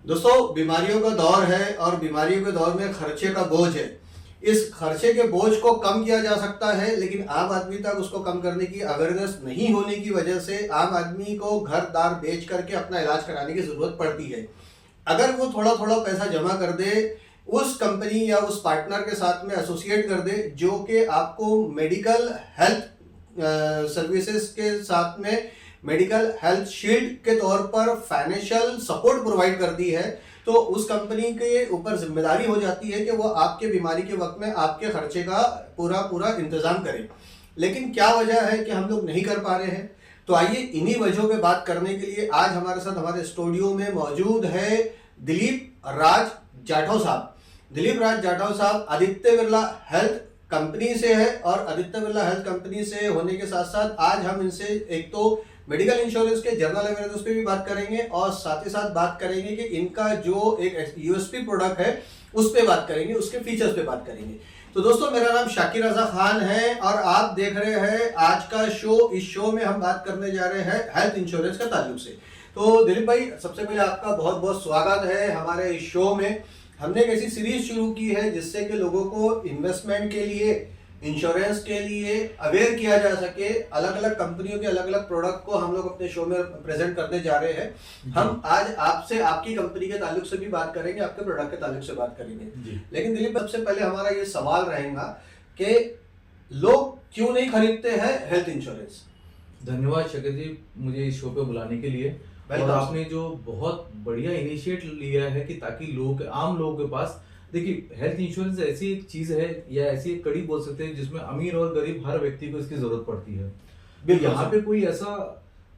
दोस्तों, बीमारियों का दौर है और बीमारियों के दौर में खर्चे का बोझ है। इस खर्चे के बोझ को कम किया जा सकता है, लेकिन आम आदमी तक उसको कम करने की अवेयरनेस नहीं होने की वजह से आम आदमी को घर दार बेच करके अपना इलाज कराने की जरूरत पड़ती है। अगर वो थोड़ा थोड़ा पैसा जमा कर दे, उस कंपनी या उस पार्टनर के साथ में एसोसिएट कर दे जो कि आपको मेडिकल हेल्थ सर्विसेज के साथ में मेडिकल हेल्थ शील्ड के तौर पर फाइनेंशियल सपोर्ट प्रोवाइड करती है, तो उस कंपनी के ऊपर जिम्मेदारी हो जाती है कि वो आपके बीमारी के वक्त में आपके खर्चे का पूरा पूरा इंतजाम करे। लेकिन क्या वजह है कि हम लोग नहीं कर पा रहे हैं? तो आइए इन्हीं वजहों पे बात करने के लिए आज हमारे साथ हमारे स्टूडियो में मौजूद है दिलीप राज जाटव साहब। दिलीप राज जाटव साहब आदित्य बिरला हेल्थ कंपनी से है और आदित्य बिरला हेल्थ कंपनी से होने के साथ साथ आज हम इनसे एक तो मेडिकल इंश्योरेंस के जनरल अवेयरनेस पे भी बात करेंगे और साथ ही साथ बात करेंगे कि इनका जो एक यूएसपी प्रोडक्ट है उस पे बात करेंगे, उसके फीचर्स पे बात करेंगे। तो दोस्तों, मेरा नाम शाकिर रजा खान है और आप देख रहे हैं आज का शो। इस शो में हम बात करने जा रहे हैं हेल्थ इंश्योरेंस का ताल्लुक से। तो दिलीप भाई, सबसे पहले आपका बहुत बहुत स्वागत है हमारे इस शो में। हमने एक ऐसी सीरीज शुरू की है जिससे कि लोगों को इन्वेस्टमेंट के लिए, इंश्योरेंस के लिए अवेयर किया जा सके। अलग अलग कंपनियों के अलग अलग प्रोडक्ट को हम लोग अपने शो में प्रेजेंट करने जा रहे हैं। हम आज आपसे आपकी कंपनी के ताल्लुक से भी बात करेंगे, आपके प्रोडक्ट के ताल्लुक से बात करेंगे। लेकिन दिलीप, सबसे पहले हमारा ये सवाल रहेगा कि लोग क्यों नहीं खरीदते हैं हेल्थ इंश्योरेंस? धन्यवाद शकर जी, मुझे इस शो पे बुलाने के लिए। और आपने जो बहुत बढ़िया इनिशिएटिव लिया है कि ताकि लोग, आम लोगों के पास, देखिए हेल्थ इंश्योरेंस ऐसी एक चीज है या ऐसी एक कड़ी बोल सकते हैं जिसमें अमीर और गरीब हर व्यक्ति को इसकी जरूरत पड़ती है। यहाँ पे कोई ऐसा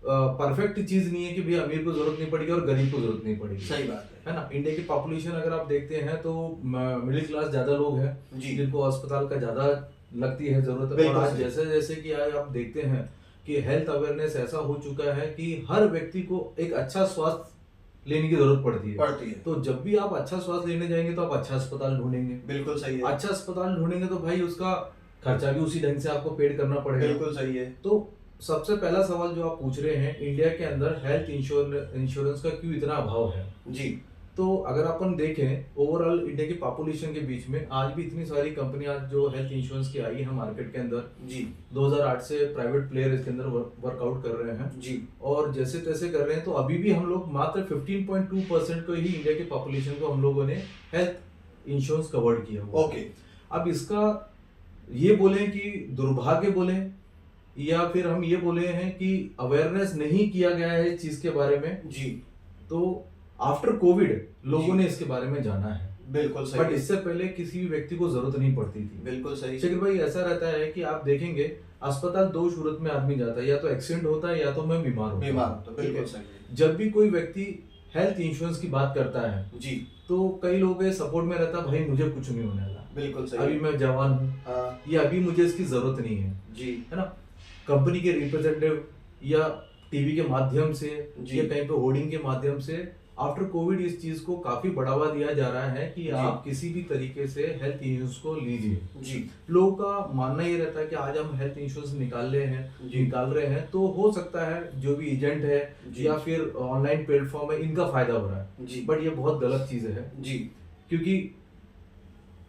परफेक्ट चीज नहीं है कि भैया अमीर को जरूरत नहीं पड़ेगी और गरीब को जरूरत नहीं पड़ेगी। सही बात है ना। इंडिया की पॉपुलेशन अगर आप देखते हैं तो मिडिल क्लास ज्यादा लोग हैं जिनको अस्पताल का ज्यादा लगती है जरूरत। और आज जैसे जैसे कि आज आप देखते हैं कि हेल्थ अवेयरनेस ऐसा हो चुका है कि हर व्यक्ति को एक अच्छा स्वास्थ्य लेने की जरूरत पड़ती है। तो जब भी आप अच्छा स्वास्थ्य लेने जाएंगे तो आप अच्छा अस्पताल ढूंढेंगे। बिल्कुल सही है। अच्छा अस्पताल ढूंढेंगे तो भाई उसका खर्चा भी उसी ढंग से आपको पेड करना पड़ेगा। बिल्कुल सही है। तो सबसे पहला सवाल जो आप पूछ रहे हैं, इंडिया के अंदर हेल्थ इंश्योरेंस का क्यों इतना अभाव है जी। तो अगर अपन देखें ओवरऑल इंडिया की पॉपुलेशन के बीच में आज भी इतनी सारी कंपनियां जो हेल्थ इंश्योरेंस की आई है मार्केट के अंदर जी। 2008 से प्राइवेट प्लेयर इसके अंदर वर्कआउट कर रहे हैं जी। और जैसे तैसे कर रहे हैं। तो अभी भी हम लोग मात्र 15.2% को ही इंडिया की पॉपुलेशन को हम लोगों ने हेल्थ इंश्योरेंस कवर्ड किया हुआ। ओके। अब इसका ये बोले कि दुर्भाग्य बोले या फिर हम ये बोले हैं कि अवेयरनेस नहीं किया गया है इस चीज के बारे में जी। तो आफ्टर कोविड लोगों ने इसके बारे में जाना है। बिल्कुल सही। बट इससे पहले किसी भी व्यक्ति को जरूरत नहीं पड़ती थी। बिल्कुल सही। शेखर भाई, ऐसा रहता है कि आप देखेंगे अस्पताल दो सूरत में आदमी जाता है, या तो एक्सीडेंट होता है या तो मैं बीमार हूँ। तो बिल्कुल सही। जब भी कोई व्यक्ति हेल्थ इंश्योरेंस की बात करता है जी, तो कई लोगों के सपोर्ट में रहता है, भाई मुझे कुछ नहीं होने वाला, बिल्कुल सही, अभी मैं जवान हूँ, हाँ, या अभी मुझे इसकी जरूरत नहीं है। जी, है ना। कंपनी के रिप्रेजेंटेटिव या टीवी के माध्यम से या कहीं पे होर्डिंग के माध्यम से आफ्टर कोविड इस चीज को काफी बढ़ावा दिया जा रहा है कि आप किसी भी तरीके से हेल्थ इंश्योरेंस को लीजिए। जी। लोगों का मानना ये रहता है कि आज हम हेल्थ इंश्योरेंस निकाल रहे हैं तो हो सकता है जो भी एजेंट है या फिर ऑनलाइन प्लेटफॉर्म है इनका फायदा हो रहा है। बट ये बहुत गलत चीज है जी। क्योंकि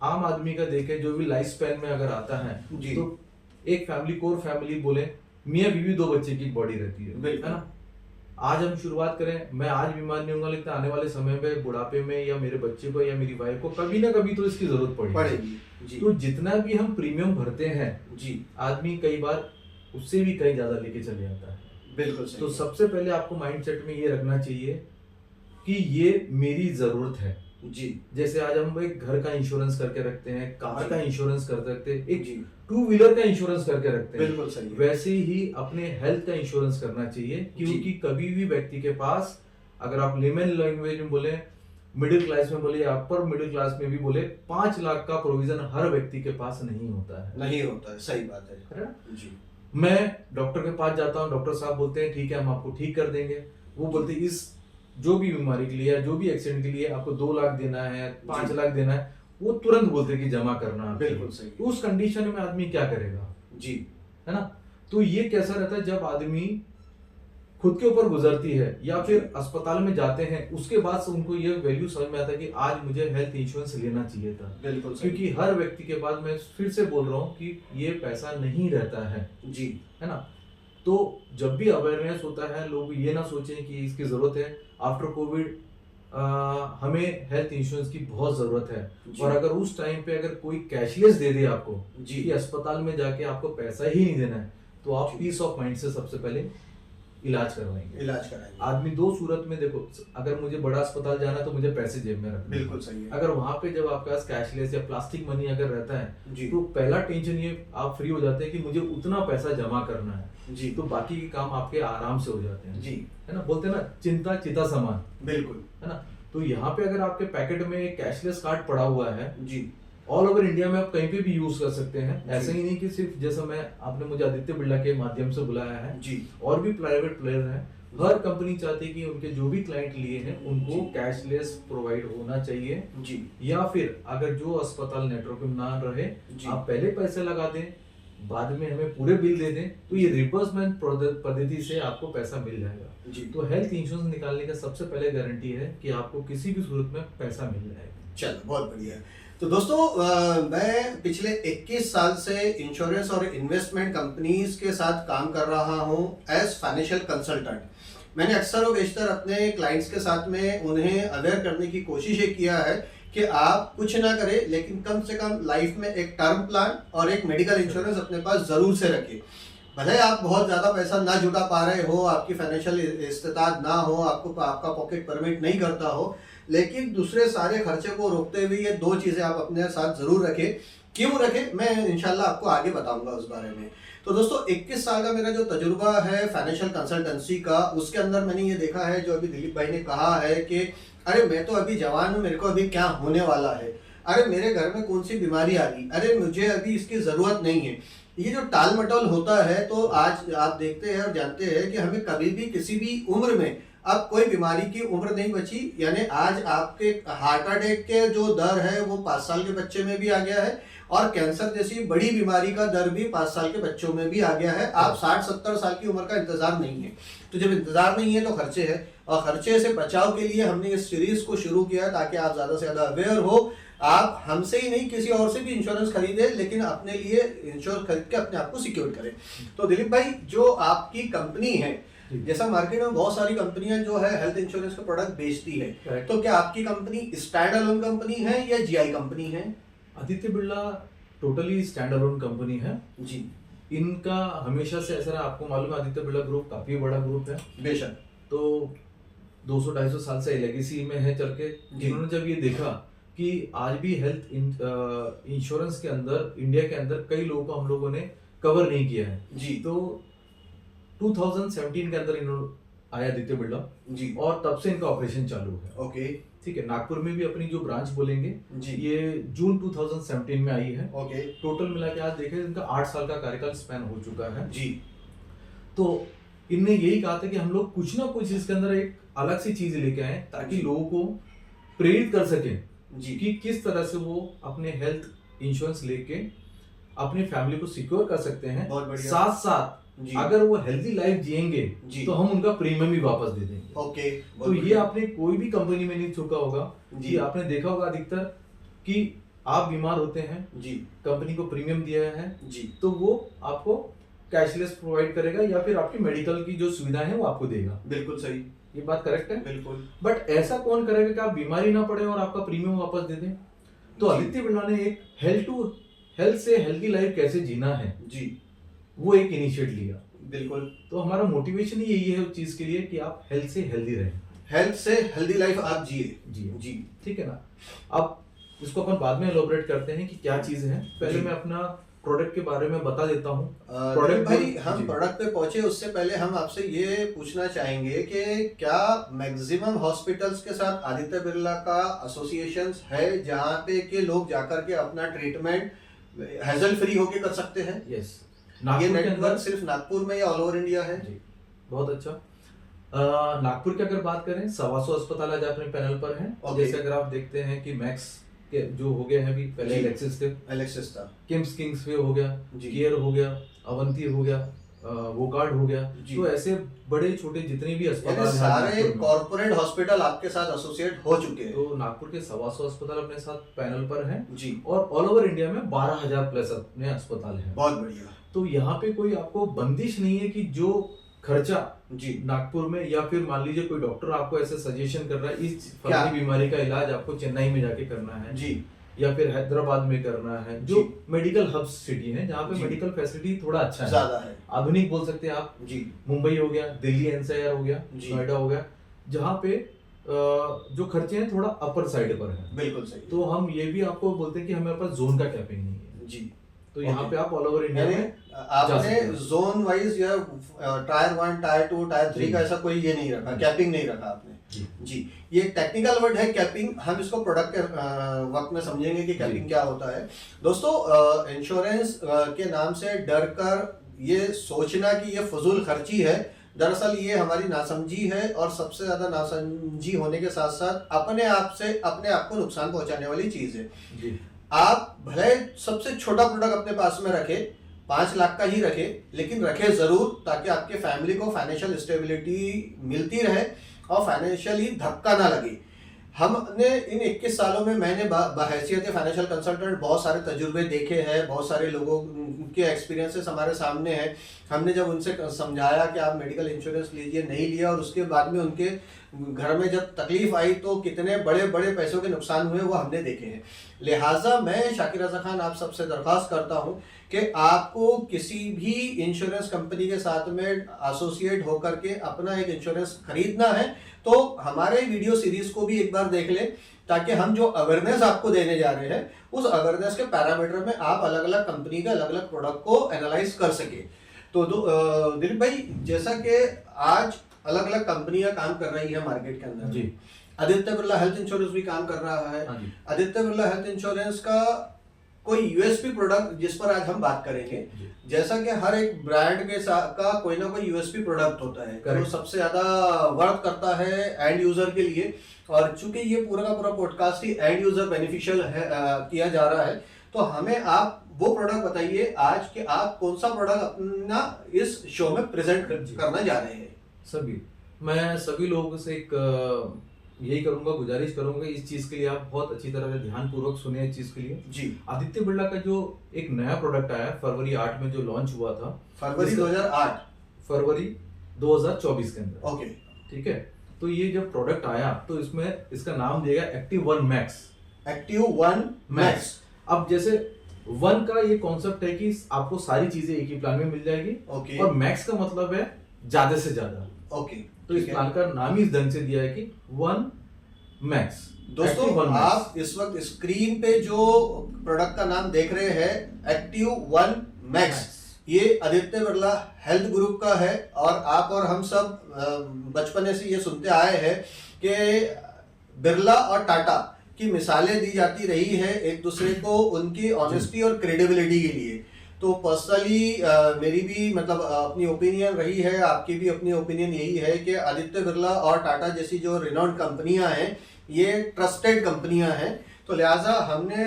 आम आदमी का देखें जो भी लाइफ स्पैन में अगर आता है तो एक फैमिली, कोर फैमिली बोले, मियाँ बीवी, दो बच्चे की बॉडी रहती है ना। आज हम शुरुआत करें, मैं आज बीमार नहीं होऊंगा लेकिन आने वाले समय में बुढ़ापे में या मेरे बच्चे को या मेरी वाइफ को कभी ना कभी तो इसकी जरूरत पड़ेगी। तो जितना भी हम प्रीमियम भरते हैं जी, आदमी कई बार उससे भी कहीं ज्यादा लेके चले जाता है। बिल्कुल सही। तो सबसे पहले आपको माइंडसेट में ये रखना चाहिए कि ये मेरी जरूरत है जी। जैसे आज हम एक घर का इंश्योरेंस करके रखते हैं, कार का इंश्योरेंस कर सकते हैं, एक टू व्हीलर का इंश्योरेंस करके रखते हैं। बिल्कुल सही। वैसे ही अपने हेल्थ का इंश्योरेंस करना चाहिए क्योंकि कभी भी व्यक्ति के पास, अगर आप लेमन लैंग्वेज में बोले, मिडिल क्लास में बोले, अपर मिडिल क्लास में भी बोले, 5 लाख का प्रोविजन हर व्यक्ति के पास नहीं होता है। नहीं होता है, सही बात है जी। मैं डॉक्टर के पास जाता हूँ, डॉक्टर साहब बोलते हैं ठीक है हम आपको ठीक कर देंगे। वो बोलते हैं इस जो भी बीमारी के लिए, जो भी एक्सीडेंट के लिए आपको 2 लाख देना है, 5 लाख देना है, वो तुरंत बोलते हैं कि जमा करना। बिल्कुल सही। तो उस कंडीशन में आदमी क्या करेगा जी, है ना। तो ये कैसा रहता है जब आदमी खुद के ऊपर गुजरती है या फिर अस्पताल में जाते हैं, उसके बाद से उनको ये वैल्यू समझ में आता है कि आज मुझे हेल्थ इंश्योरेंस लेना चाहिए था। बिल्कुल, क्योंकि हर व्यक्ति के पास, मैं फिर से बोल रहा हूँ कि ये पैसा नहीं रहता है जी, है ना। तो जब भी अवेयरनेस होता है, लोग ये ना सोचें कि इसकी जरूरत है। आफ्टर कोविड हमें हेल्थ इंश्योरेंस की बहुत जरूरत है, और अगर उस टाइम पे अगर कोई कैशलेस दे दे आपको जी, कि अस्पताल में जाके आपको पैसा ही नहीं देना है, तो आप पीस ऑफ माइंड से सबसे पहले इलाज करवाएंगे। आदमी दो सूरत में, देखो, अगर मुझे बड़ा अस्पताल जाना है तो मुझे पैसे जेब में रखना, बिल्कुल सही है। अगर वहां पे जब आपके पास कैशलेस या प्लास्टिक मनी अगर रहता है, तो पहला टेंशन ये आप फ्री हो जाते हैं कि मुझे उतना पैसा जमा करना है जी, तो बाकी के काम आपके आराम से हो जाते हैं जी, है ना। बोलते हैं ना, चिंता चिता समान, बिल्कुल, है ना। तो यहाँ पे अगर आपके पैकेट में कैशलेस कार्ड पड़ा हुआ है जी, ऑल ओवर इंडिया में आप कहीं पे भी यूज कर सकते हैं। ऐसा ही नहीं कि सिर्फ जैसा आपने मुझे आदित्य बिरला के माध्यम से बुलाया है जी, और भी प्राइवेट प्लेयर हैं। हर कंपनी चाहती है कि उनके जो भी क्लाइंट लिए हैं उनको कैशलेस प्रोवाइड होना चाहिए जी, या फिर अगर जो अस्पताल नेटवर्क में ना रहे, आप पहले पैसे लगा दें, बाद में हमें पूरे बिल दे दें, तो ये रिवर्समेंट पद्धति से आपको पैसा मिल जाएगा जी। तो हेल्थ इंश्योरेंस निकालने का सबसे पहले गारंटी है कि आपको किसी भी सूरत में पैसा मिल जाएगा। चलो, बहुत बढ़िया। तो दोस्तों, मैं पिछले 21 साल से इंश्योरेंस और इन्वेस्टमेंट कंपनीज के साथ काम कर रहा हूं एज फाइनेंशियल कंसल्टेंट। मैंने अक्सर और बेशतर अपने क्लाइंट्स के साथ में उन्हें अवेयर करने की कोशिश किया है कि आप कुछ ना करें, लेकिन कम से कम लाइफ में एक टर्म प्लान और एक मेडिकल इंश्योरेंस अपने पास जरूर से रखें। भले आप बहुत ज्यादा पैसा ना जुटा पा रहे हो, आपकी फाइनेंशियल इस्तेताद ना हो, आपका पॉकेट परमिट नहीं करता हो, लेकिन दूसरे सारे खर्चे को रोकते हुए ये दो चीजें आप अपने साथ जरूर रखें। क्यों रखें, मैं इंशाल्लाह आपको आगे बताऊंगा उस बारे में। तो दोस्तों, 21 साल का मेरा जो तजुर्बा है फाइनेंशियल कंसल्टेंसी का, उसके अंदर मैंने ये देखा है, जो अभी दिलीप भाई ने कहा है कि अरे मैं तो अभी जवान हूँ, मेरे को अभी क्या होने वाला है, अरे मेरे घर में कौन सी बीमारी आ गई, अरे मुझे अभी इसकी जरूरत नहीं है। ये जो टाल मटोल होता है, तो आज आप देखते हैं और जानते हैं कि हमें कभी भी किसी भी उम्र में अब कोई बीमारी की उम्र नहीं बची। यानी आज आपके हार्ट अटैक के जो दर है वो 5 साल के बच्चे में भी आ गया है, और कैंसर जैसी बड़ी बीमारी का दर भी 5 साल के बच्चों में भी आ गया है। आप 60-70 साल की उम्र का इंतजार नहीं है। तो जब इंतजार नहीं है तो खर्चे है, और खर्चे से बचाव के लिए हमने इस सीरीज को शुरू किया ताकि आप ज्यादा से ज्यादा अवेयर हो। आप हमसे ही नहीं, किसी और से भी इंश्योरेंस खरीदे, लेकिन अपने लिए इंश्योरेंस खरीद के अपने आप को सिक्योर करें। तो दिलीप भाई, जो आपकी कंपनी है, जैसा मार्केट में बहुत सारी कंपनियां जो है हेल्थ इंश्योरेंस का प्रोडक्ट बेचती है, तो क्या आपकी कंपनी स्टैंड अलोन कंपनी है या जीआई कंपनी है? Aditya Birla totally stand alone company है जी। इनका हमेशा से ऐसा, आपको मालूम है आदित्य बिरला ग्रुप काफी बड़ा ग्रुप है बेशक, तो 200-250 साल से लेगेसी में है चल के। जिन्होंने जब ये देखा कि आज भी हेल्थ इंश्योरेंस के अंदर, इंडिया के अंदर कई लोगों को हम लोगों ने कवर नहीं किया है जी, तो 2017 के अंदर इन्होंने आया आदित्य बिरला जी, और तब से इनका ऑपरेशन चालू है। ओके, ठीक है। नागपुर में भी अपनी जो ब्रांच बोलेंगे जी, ये जून 2017 में आई है। ओके, टोटल मिला के आज देखें इनका 8 साल का कार्यकाल स्पैन हो चुका है जी। तो इनने यही कहा था कि हम लोग कुछ ना कुछ इसके अंदर एक अलग सी चीज लेके आए ताकि लोगों को प्रेरित कर सके जी, कि किस तरह से वो अपने हेल्थ इंश्योरेंस लेके अपनी फैमिली को सिक्योर कर सकते हैं। साथ साथ अगर वो हेल्दी लाइफ जिएंगे तो हम उनका प्रीमियम भी वापस दे देंगे। ओके, तो ये आपने कोई भी कंपनी में नहीं चुका होगा जी। आपने देखा होगा अधिकतर कि आप बीमार होते हैं जी, कंपनी को प्रीमियम दिया है जी, तो वो आपको कैशलेस प्रोवाइड करेगा या फिर आपकी मेडिकल की जो सुविधा है वो आपको देगा। बिल्कुल सही, ये बात करेक्ट है? बिल्कुल। बट ऐसा कौन करेगा कि आप बीमारी ना पड़े और आपका प्रीमियम वापस दे दें? तो आदित्य बिरला ने एक हेल्थ से हेल्दी लाइफ कैसे जीना है जी, वो एक इनिशिएट लिया। बिल्कुल। तो हमारा मोटिवेशन ही यही है उस चीज के लिए कि आप हेल्थ से हेल्दी रहें, हेल्थ से हेल्दी लाइफ आप जिए जी, ठीक है ना। अब इसको अपन बाद में एलोबरेट करते हैं कि क्या चीज है। पहले मैं अपना प्रोडक्ट के बारे में बता देता हूँ। प्रोडक्ट भाई, हम प्रोडक्ट पे पहुंचे उससे पहले हम आपसे ये पूछना चाहेंगे कि क्या मैक्सिमम हॉस्पिटल्स के साथ आदित्य बिरला का एसोसिएशन है जहाँ पे के लोग जाकर के अपना ट्रीटमेंट हैजल फ्री होके कर सकते हैं? यस। ये नेटवर्क सिर्फ नागपुर में या ऑल ओवर इंडिया है? जी, बहुत अच्छा। नागपुर की अगर बात करें, 125 अस्पताल आज अपने पैनल पर हैं। जैसे अगर आप देखते हैं कि मैक्स के जो हो गए हैं अभी, पहले एलेक्सिस था, किम्स किंग्स वे हो गया, केयर हो गया, अवंती हो गया, वो कार्ड हो गया। जी। तो ऐसे बड़े छोटे जितने भी अस्पताल हैं सारे नागपुर में, कॉर्पोरेट हॉस्पिटल आपके साथ एसोसिएट हो चुके हैं। तो नागपुर के 125 अस्पताल अपने साथ पैनल पर हैं जी। और ऑल ओवर इंडिया में 12,000 प्लस अपने अस्पताल हैं। बहुत बढ़िया। तो यहाँ पे कोई आपको बंदिश नहीं है कि जो खर्चा जी नागपुर में, या फिर मान लीजिए कोई डॉक्टर आपको ऐसे सजेशन कर रहा है इस फलानी बीमारी का इलाज आपको चेन्नई में जाके करना है जी, या फिर हैदराबाद में करना है, जो मेडिकल हब्स सिटी है जहाँ पे मेडिकल फैसिलिटी थोड़ा अच्छा है, ज्यादा है, आधुनिक बोल सकते हैं आप। जी। मुंबई हो गया, दिल्ली एनसीआर हो गया, जी। नोएडा हो गया, जहाँ पे जो खर्चे हैं थोड़ा अपर साइड पर है। बिल्कुल सही। तो हम ये भी आपको बोलते हैं कि हमारे पास जोन का कैपिंग नहीं है जी। तो यहाँ पे आप ऑल ओवर इंडिया में आपने जोन वाइज या टायर 1, टायर 2, टायर 3 का ऐसा कोई ये नहीं रखा, कैपिंग नहीं रखा आपने। जी, ये टेक्निकल वर्ड है कैपिंग, हम इसको प्रोडक्ट के वक्त में समझेंगे कि कैपिंग क्या होता है। दोस्तों, इंश्योरेंस के नाम से डर कर ये सोचना कि ये फजूल खर्ची है, दरअसल ये हमारी नासमझी है और सबसे ज्यादा नासमझी होने के साथ साथ अपने आप को नुकसान पहुंचाने वाली चीज है। जी। आप भले सबसे छोटा प्रोडक्ट अपने पास में रखे, 5 लाख का ही रखे, लेकिन रखे जरूर ताकि आपके फैमिली को फाइनेंशियल स्टेबिलिटी मिलती रहे और फाइनेंशियली धक्का ना लगे। हमने इन 21 सालों में मैंने बहैसियत फाइनेंशियल कंसल्टेंट बहुत सारे तजुर्बे देखे हैं, बहुत सारे लोगों के एक्सपीरियंसेस हमारे सामने हैं। हमने जब उनसे समझाया कि आप मेडिकल इंश्योरेंस लीजिए, नहीं लिया, और उसके बाद में उनके घर में जब तकलीफ आई तो कितने बड़े बड़े पैसों के नुकसान हुए वो हमने देखे हैं। लिहाजा मैं शाकिर रज़ा खान आप सबसे दरख्वास्त करता हूं कि आपको किसी भी इंश्योरेंस कंपनी के साथ में एसोसिएट होकर के अपना एक इंश्योरेंस खरीदना है तो हमारे वीडियो सीरीज को भी एक बार देख लें, ताकि हम जो अवेयरनेस आपको देने जा रहे हैं उस अवेयरनेस के पैरामीटर में आप अलग अलग कंपनी के अलग अलग प्रोडक्ट को एनालाइज कर सके। तो दिलीप भाई, जैसा कि आज अलग अलग कंपनियां काम कर रही है मार्केट के अंदर जी। आदित्य बिरला हेल्थ इंश्योरेंस भी काम कर रहा है। हाँ जी। आदित्य बिरला हेल्थ इंश्योरेंस का कोई यूएसपी प्रोडक्ट जिस पर आज हम बात करेंगे, जैसा कि हर एक ब्रांड के साथ का कोई ना कोई यूएसपी प्रोडक्ट होता है जो सबसे ज्यादा वर्क करता है एंड यूजर के लिए, और चूंकि ये पूरा का पूरा podcast he and user beneficial किया जा रहा है, तो हमें आप वो प्रोडक्ट बताइए आज कि आप कौन सा प्रोडक्ट अपना इस शो में प्रेजेंट करना जा रहे हैं। मैं सभी लोगों से एक यही करूंगा, गुजारिश करूंगा इस चीज के लिए आप बहुत अच्छी तरह से ध्यान पूर्वक सुने इस चीज के लिए। जी। आदित्य बिरला का जो एक नया प्रोडक्ट आया फरवरी 8 में जो लॉन्च हुआ था, फरवरी 2008, फरवरी 2024 के अंदर। ओके, ठीक है। तो ये जब प्रोडक्ट आया तो इसमें इसका नाम दिया गया एक्टिव 1 मैक्स। Active 1 max. अब जैसे 1 का ये कॉन्सेप्ट है कि आपको सारी चीजें एक ही प्लान में मिल जाएगी। ओके। और मैक्स का मतलब है ज्यादा से ज्यादा। ओके। तो इस प्लान का नाम ही इस ढंग से दिया है कि 1 मैक्स। दोस्तों, आप इस वक्त स्क्रीन पे जो प्रोडक्ट का नाम देख रहे हैं एक्टिव 1 मैक्स, ये आदित्य बिरला हेल्थ ग्रुप का है। और आप और हम सब बचपने से ये सुनते आए हैं कि बिरला और टाटा की मिसालें दी जाती रही है एक दूसरे को उनकी ऑनेस्टी और क्रेडिबिलिटी के लिए। तो पर्सनली मेरी भी मतलब अपनी ओपिनियन रही है, आपकी भी अपनी ओपिनियन यही है कि आदित्य बिरला और टाटा जैसी जो रिनाउंड कंपनियां हैं ये ट्रस्टेड कंपनियां हैं। तो लिहाजा हमने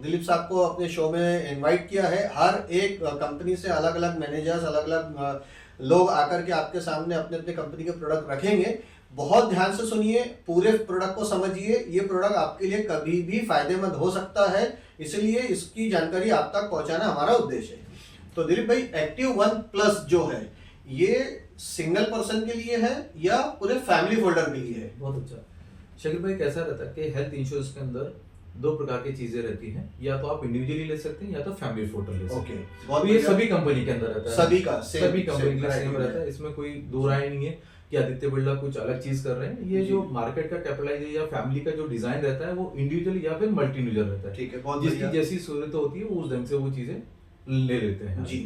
दिलीप साहब को अपने शो में इनवाइट किया है। हर एक कंपनी से अलग अलग मैनेजर्स, अलग अलग लोग आकर के आपके सामने अपने अपने कंपनी के प्रोडक्ट रखेंगे। बहुत ध्यान से सुनिए, पूरे प्रोडक्ट को समझिए। ये प्रोडक्ट आपके लिए कभी भी फायदेमंद हो सकता है, इसलिए इसकी जानकारी आप तक पहुंचाना हमारा उद्देश्य है। तो दिलीप भाई, एक्टिव 1 प्लस जो है ये सिंगल पर्सन के लिए है या पूरे फैमिली फोल्डर के लिए है? बहुत अच्छा शकील भाई, कैसा रहता है कि हेल्थ इंश्योरेंस के अंदर 2 प्रकार की चीजें रहती हैं, या तो आप इंडिविजुअली ले सकते हैं या तो फैमिली फोल्डर ले सकते हैं। बहुत ये सभी कंपनी के अंदर रहता है, सभी का सभी कंपनी के सेम रहता है। इसमें कोई दो राय नहीं है कि आदित्य बिरला कुछ अलग चीज कर रहे हैं। ये जो मार्केट का कैपिटलाइजेशन या फैमिली का जो डिजाइन रहता है वो इंडिविजुअल या फिर मल्टी यूजर रहता है। ठीक है, बहुत जिसकी जैसी सूरत होती है वो उस ढंग से वो चीजें ले लेते हैं जी।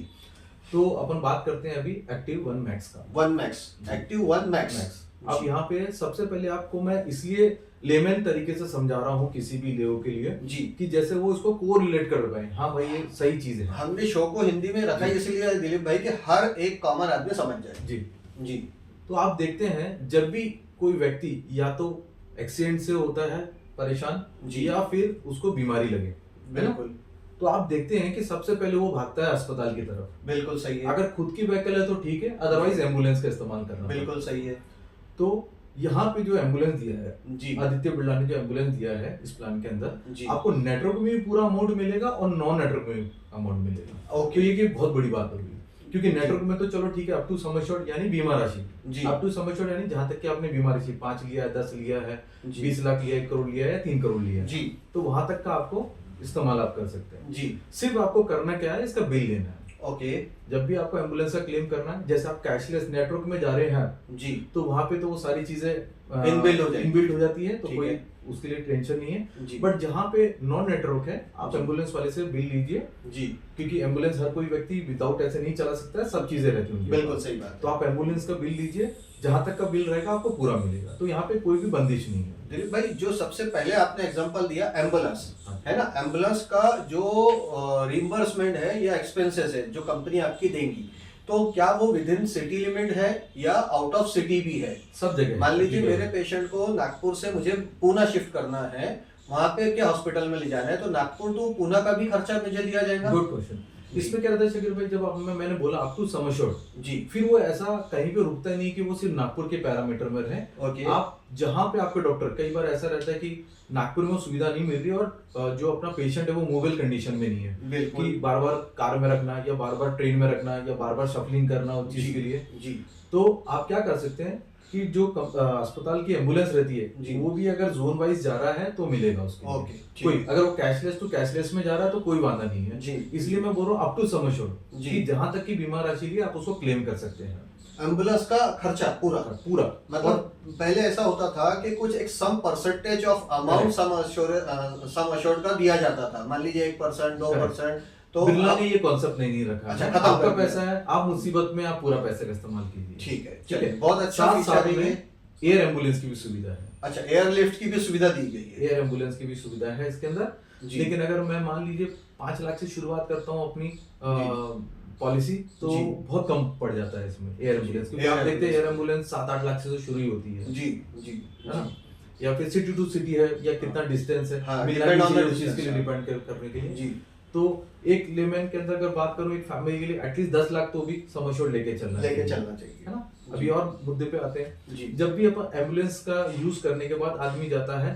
तो अपन बात करते हैं अभी एक्टिव 1 मैक्स का। 1 मैक्स, एक्टिव 1 मैक्स। अब यहाँ पे सबसे पहले आपको मैं इसलिए लेमन तरीके से समझा रहा हूँ किसी भी लेवल के लिए जी, कि जैसे वो इसको को रिलेट कर पाए। हाँ भाई, ये सही चीज है। हमने शो को हिंदी में रखा इसलिए दिलीप भाई कि हर एक कॉमन आदमी समझ जाए। जी जी। तो आप देखते हैं जब भी कोई व्यक्ति या तो एक्सीडेंट से होता है परेशान, या फिर उसको बीमारी लगे, बिल्कुल, तो आप देखते हैं कि सबसे पहले वो भागता है अस्पताल की तरफ। बिल्कुल सही है। अगर खुद की व्हीकल है तो ठीक है, अदरवाइज एम्बुलेंस का इस्तेमाल करना। बिल्कुल सही है। तो यहाँ पे जो एम्बुलेंस दिया है जी, आदित्य बिरला ने जो एम्बुलेंस दिया है इस प्लान के अंदर, जी, आपको नेटवर्क में भी पूरा अमाउंट मिलेगा और नॉन नेटवर्क में भी अमाउंट मिलेगा। ओके। तो ये की बहुत बड़ी बात होगी, क्योंकि नेटवर्क में तो चलो ठीक है, अप टू सम एश्योर्ड यानी बीमा राशि, जी, अप टू सम एश्योर्ड यानी जहां तक कि आपने बीमा राशि 5 लिया है, 10 लिया है, जी, 20 लाख लिया है, 1 करोड़ लिया है या 3 करोड़ लिया है, जी, तो वहां तक का आपको इस्तेमाल आप कर सकते हैं। जी, सिर्फ आपको करना क्या है, इसका बिल लेना है। ओके, जब भी आपको एम्बुलेंस का क्लेम करना है, जैसे आप कैशलेस नेटवर्क में जा रहे हैं जी, तो वहां पे तो वो सारी चीजें इनबिल्ट हो जाएगी। इनबिल्ट हो जाती है, तो ठीक कोई है। उसके लिए टेंशन नहीं है। जी, बट जहाँ पे नॉन नेटवर्क है, आप जी। एम्बुलेंस वाले से बिल लीजिए, जी, क्योंकि एम्बुलेंस हर कोई व्यक्ति विदाउट ऐसे नहीं चला सकता है, सब चीजें रहती होंगी। बिल्कुल सही बात तो आप एम्बुलेंस का बिल लीजिए, जहां तक का बिल रहेगा आपको पूरा मिलेगा, तो यहाँ पे कोई भी बंदिश नहीं है। दिलीप भाई, जो सबसे पहले आपने एग्जांपल दिया एम्बुलेंस, हाँ। है ना, एम्बुलेंस का जो रिम्बर्समेंट है या एक्सपेंसेस है जो कंपनी आपकी देंगी, तो क्या वो विद इन सिटी लिमिट है या आउट ऑफ सिटी भी है? सब जगह मान लीजिए ठीक है। मेरे पेशेंट को नागपुर से मुझे पूना शिफ्ट करना है, वहां पे क्या हॉस्पिटल में ले जाना है, तो नागपुर टू पूना का भी खर्चा मुझे दिया जाएगा? Good question. इसमें क्या रहता है शकील भाई, जब मैंने बोला अप टू सम एश्योर्ड, जी, फिर वो ऐसा कहीं पे रुकता ही नहीं कि वो सिर्फ नागपुर के पैरामीटर में रहे। ओके, आप जहां पे आपके डॉक्टर, कई बार ऐसा रहता है कि नागपुर में वो सुविधा नहीं मिल रही और जो अपना पेशेंट है वो मोबाइल कंडीशन में नहीं है, बिल्कुल, कि बार बार कार में रखना या बार बार ट्रेन में रखना या बार बार शफलिंग करना उस चीज जी, के लिए। जी, तो आप क्या कर सकते हैं कि जो अस्पताल की एम्बुलेंस रहती जी। है, वो भी अगर जोन वाइज जा रहा है तो मिलेगा उसके लिए। ओके, ठीक कोई है। अगर वो कैशलेस टू कैशलेस में जा रहा है तो कोई वादा नहीं है। जी, इसलिए मैं बोल रहा हूँ अप टू सम एश्योर्ड, जी। कि जहां तक की बीमा राशि ली आप उसको क्लेम कर सकते हैं एम्बुलेंस का खर्चा पूरा, पूरा। मतलब पहले ऐसा होता था कि कुछ एक some percentage of amount sum assured का दिया जाता था, मान लीजिए 1%, 2%, तो बिरला अब- ने ये कॉन्सेप्ट नहीं रखा अच्छा, है। खत्म आपका कर दिया। पैसा है, आप मुसीबत में आप पूरा पैसे का इस्तेमाल कीजिए। ठीक है, ठीक चलिए, है, बहुत अच्छा साथ फीचर साथ है में ये। एयर एम्बुलेंस की भी सुविधा है। अच्छा, एयरलिफ्ट की भी सुविधा दी गई है। एयर एम्बुलेंस की भी सुविधा है इसके अंदर। जी। लेकिन अगर मैं मान लीजिए 5 लाख से शुरुआत करता हूँ अपनी पॉलिसी, तो जी। बहुत कम पड़ जाता है इसमें एयर एम्बुलेंस, क्योंकि एयर आप देखते हैं एम्बुलेंस। एयर एम्बुलेंस 7-8 लाख से तो शुरू ही होती है जी, जी, है ना? या फिर सिटी टू सिटी है या कितना डिस्टेंस है, हाँ, मिलना depend भी on the चाहिए उस चीज के distance, लिए, हाँ। डिपेंड करने के लिए। जी, तो एक लेमैन के अंदर अगर बात करूं, एक फैमिली के लिए एटलीस्ट 10 लाख तो भी सम एश्योर्ड लेके चलना लेके चाहिए, चलना चाहिए, है ना? जी। अभी और मुद्दे पे आते हैं। जी, जब भी अपन एम्बुलेंस का यूज करने के बाद आदमी जाता है,